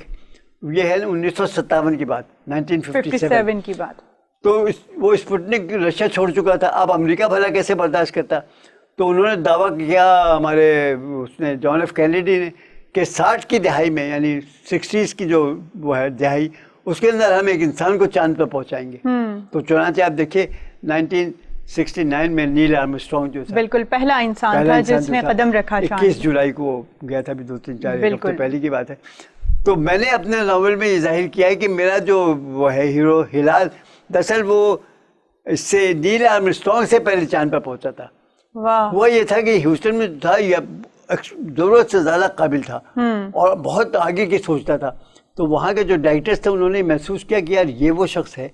یہ ہے 1957 کی بات، 1957 کی بات. تو وہ اسپوٹنک رشیا چھوڑ چکا تھا. اب امریکہ بھلا کیسے برداشت کرتا؟ تو انہوں نے دعویٰ کیا ہمارے اس نے جان ایف کینیڈی نے کہ 60 کی دہائی میں، یعنی 60s کی جو وہ ہے دہائی، اس کے اندر ہم ایک انسان کو چاند پہ پہنچائیں گے. تو چنانچہ آپ دیکھیے 1969 میں نیل آرمسٹرانگ جو تھا، بالکل پہلا انسان تھا جس نے قدم رکھا چاند. 21 جولائی کو گیا تھا، ابھی 2-3-4 ہفتے پہلے کی بات ہے. تو میں نے اپنے ناول میں یہ ظاہر کیا ہے کہ میرا جو وہ ہے ہیرو ہلال، دراصل وہ اس سے نیل آرمسٹرانگ سے پہلے چاند پہ پہنچا تھا. وہ یہ تھا کہ ہیوسٹن میں تھا، یہ ضرورت سے زیادہ قابل تھا اور بہت آگے کی سوچتا تھا. تو وہاں کے جو ڈائریکٹرز تھے انہوں نے محسوس کیا کہ یار یہ وہ شخص ہے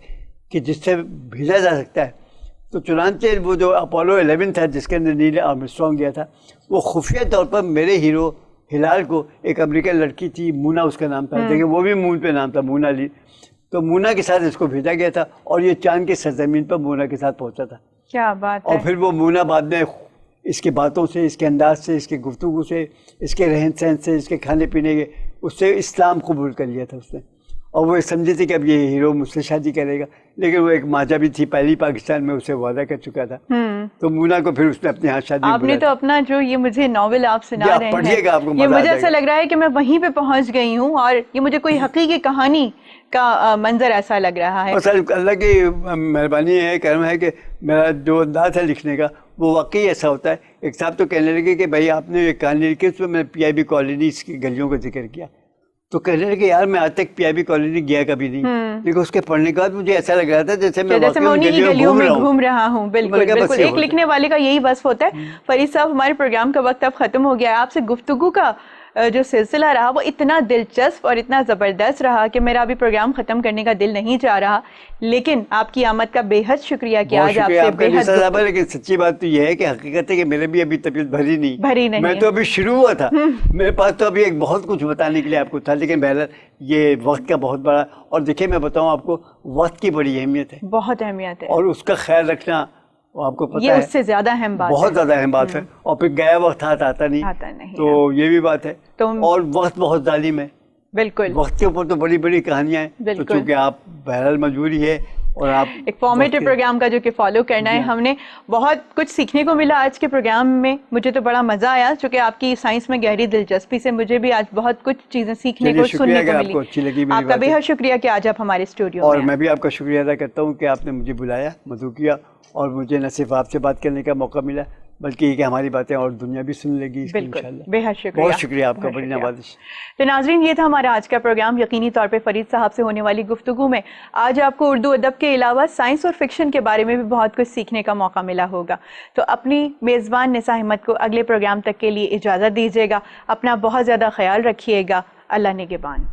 کہ جس سے بھیجا جا سکتا ہے. تو چنانچہ وہ جو اپولو 11 تھا جس کے اندر نیل آرمسٹرانگ گیا تھا، وہ خفیہ طور پر میرے ہیرو ہلال کو ایک امریکن لڑکی تھی، مونا اس کا نام تھا، دیکھیں وہ بھی مون پہ نام تھا، مونا لی. تو مونا کے ساتھ اس کو بھیجا گیا تھا اور یہ چاند کی سرزمین پر مونا کے ساتھ پہنچا تھا. کیا بات ہے. اور پھر وہ مونا بعد میں اس کی باتوں سے، اس کے انداز سے، اس کی گفتگو سے، اس کے رہن سہن سے، اس کے کھانے پینے کے، اس سے اسلام قبول کر لیا تھا اس نے. اور وہ سمجھے تھے کہ اب یہ ہیرو مجھ سے شادی کرے گا، لیکن وہ ایک ماجا بھی تھی، پہلی پاکستان میں اسے وعدہ کر چکا تھا. تو مونا کو پھر اس نے اپنے ہاں شادی. آپ نے تو اپنا جو یہ مجھے ناول آپ سنا رہے پڑھیے گا، آپ کو یہ مجھے ایسا لگ رہا ہے کہ میں وہیں پہ پہنچ گئی ہوں اور یہ مجھے کوئی حقیقی کہانی کا منظر ایسا لگ رہا ہے. اصل اللہ کی مہربانی ہے، کرم ہے کہ میرا جو انداز ہے لکھنے کا وہ واقعی ایسا ہوتا ہے. ایک صاحب تو کہنے لگے کہ بھائی آپ نے ایک کہانی لکھی، اس میں میں پی آئی بی کالونیز کی گلیوں کا ذکر کیا. تو کہنے لگے یار میں آج تک پی آئی بی کالونی گیا کبھی نہیں، لیکن اس کے پڑھنے کے بعد مجھے ایسا لگ رہا تھا جیسے میں انہیں گلیوں میں گھوم رہا ہوں. بالکل بالکل، ایک لکھنے والے کا یہی وصف ہوتا ہے. فرید صاحب، ہمارے پروگرام کا وقت اب ختم ہو گیا ہے. آپ سے گفتگو کا جو سلسلہ رہا وہ اتنا دلچسپ اور اتنا زبردست رہا کہ میرا ابھی پروگرام ختم کرنے کا دل نہیں چاہ رہا، لیکن آپ کی آمد کا بے حد شکریہ کہ آج آپ سے بے حد. لیکن سچی بات تو یہ ہے کہ حقیقت ہے کہ میرے بھی ابھی طبیعت بھری نہیں، میں تو ابھی شروع ہوا تھا. میرے پاس تو ابھی ایک بہت کچھ بتانے کے لیے آپ کو تھا، لیکن بہرحال یہ وقت کا بہت بڑا. اور دیکھیے میں بتاؤں آپ کو، وقت کی بڑی اہمیت ہے، بہت اہمیت ہے، اور اس کا خیال رکھنا آپ کو پتہ ہے یہ اس سے زیادہ اہم بات ہے، بہت زیادہ اہم بات ہے. اور پھر گیا وقت ہاتھ آتا نہیں، تو یہ بھی بات ہے. اور وقت بہت ظالم ہے، بالکل. وقت کے اوپر تو بڑی بڑی کہانیاں ہیں. تو چونکہ آپ بہرحال مجبوری ہے اور آپ ایک فارمیٹو پروگرام کا جو کہ فالو کرنا ہے. ہم نے بہت کچھ سیکھنے کو ملا آج کے پروگرام میں. مجھے تو بڑا مزہ آیا، چونکہ آپ کی سائنس میں گہری دلچسپی سے مجھے بھی آج بہت کچھ چیزیں سیکھنے کو، سننے کو ملی. آپ کا بے حد شکریہ کہ آج آپ ہمارے اسٹوڈیو میں. اور میں بھی آپ کا شکریہ ادا کرتا ہوں کہ آپ نے مجھے بلایا، مدعو کیا، اور مجھے نہ صرف آپ سے بات کرنے کا موقع ملا بلکہ یہ کہ ہماری باتیں اور دنیا بھی سن لے گی. بالکل، بے حد شکریہ، بہت شکریہ آپ کا، بڑی نوازش. تو ناظرین، یہ تھا ہمارا آج کا پروگرام. یقینی طور پہ فرید صاحب سے ہونے والی گفتگو میں آج آپ کو اردو ادب کے علاوہ سائنس اور فکشن کے بارے میں بھی بہت کچھ سیکھنے کا موقع ملا ہوگا. تو اپنی میزبان نساء احمد کو اگلے پروگرام تک کے لیے اجازت دیجیے گا. اپنا بہت زیادہ خیال رکھیے گا. اللہ نگہبان.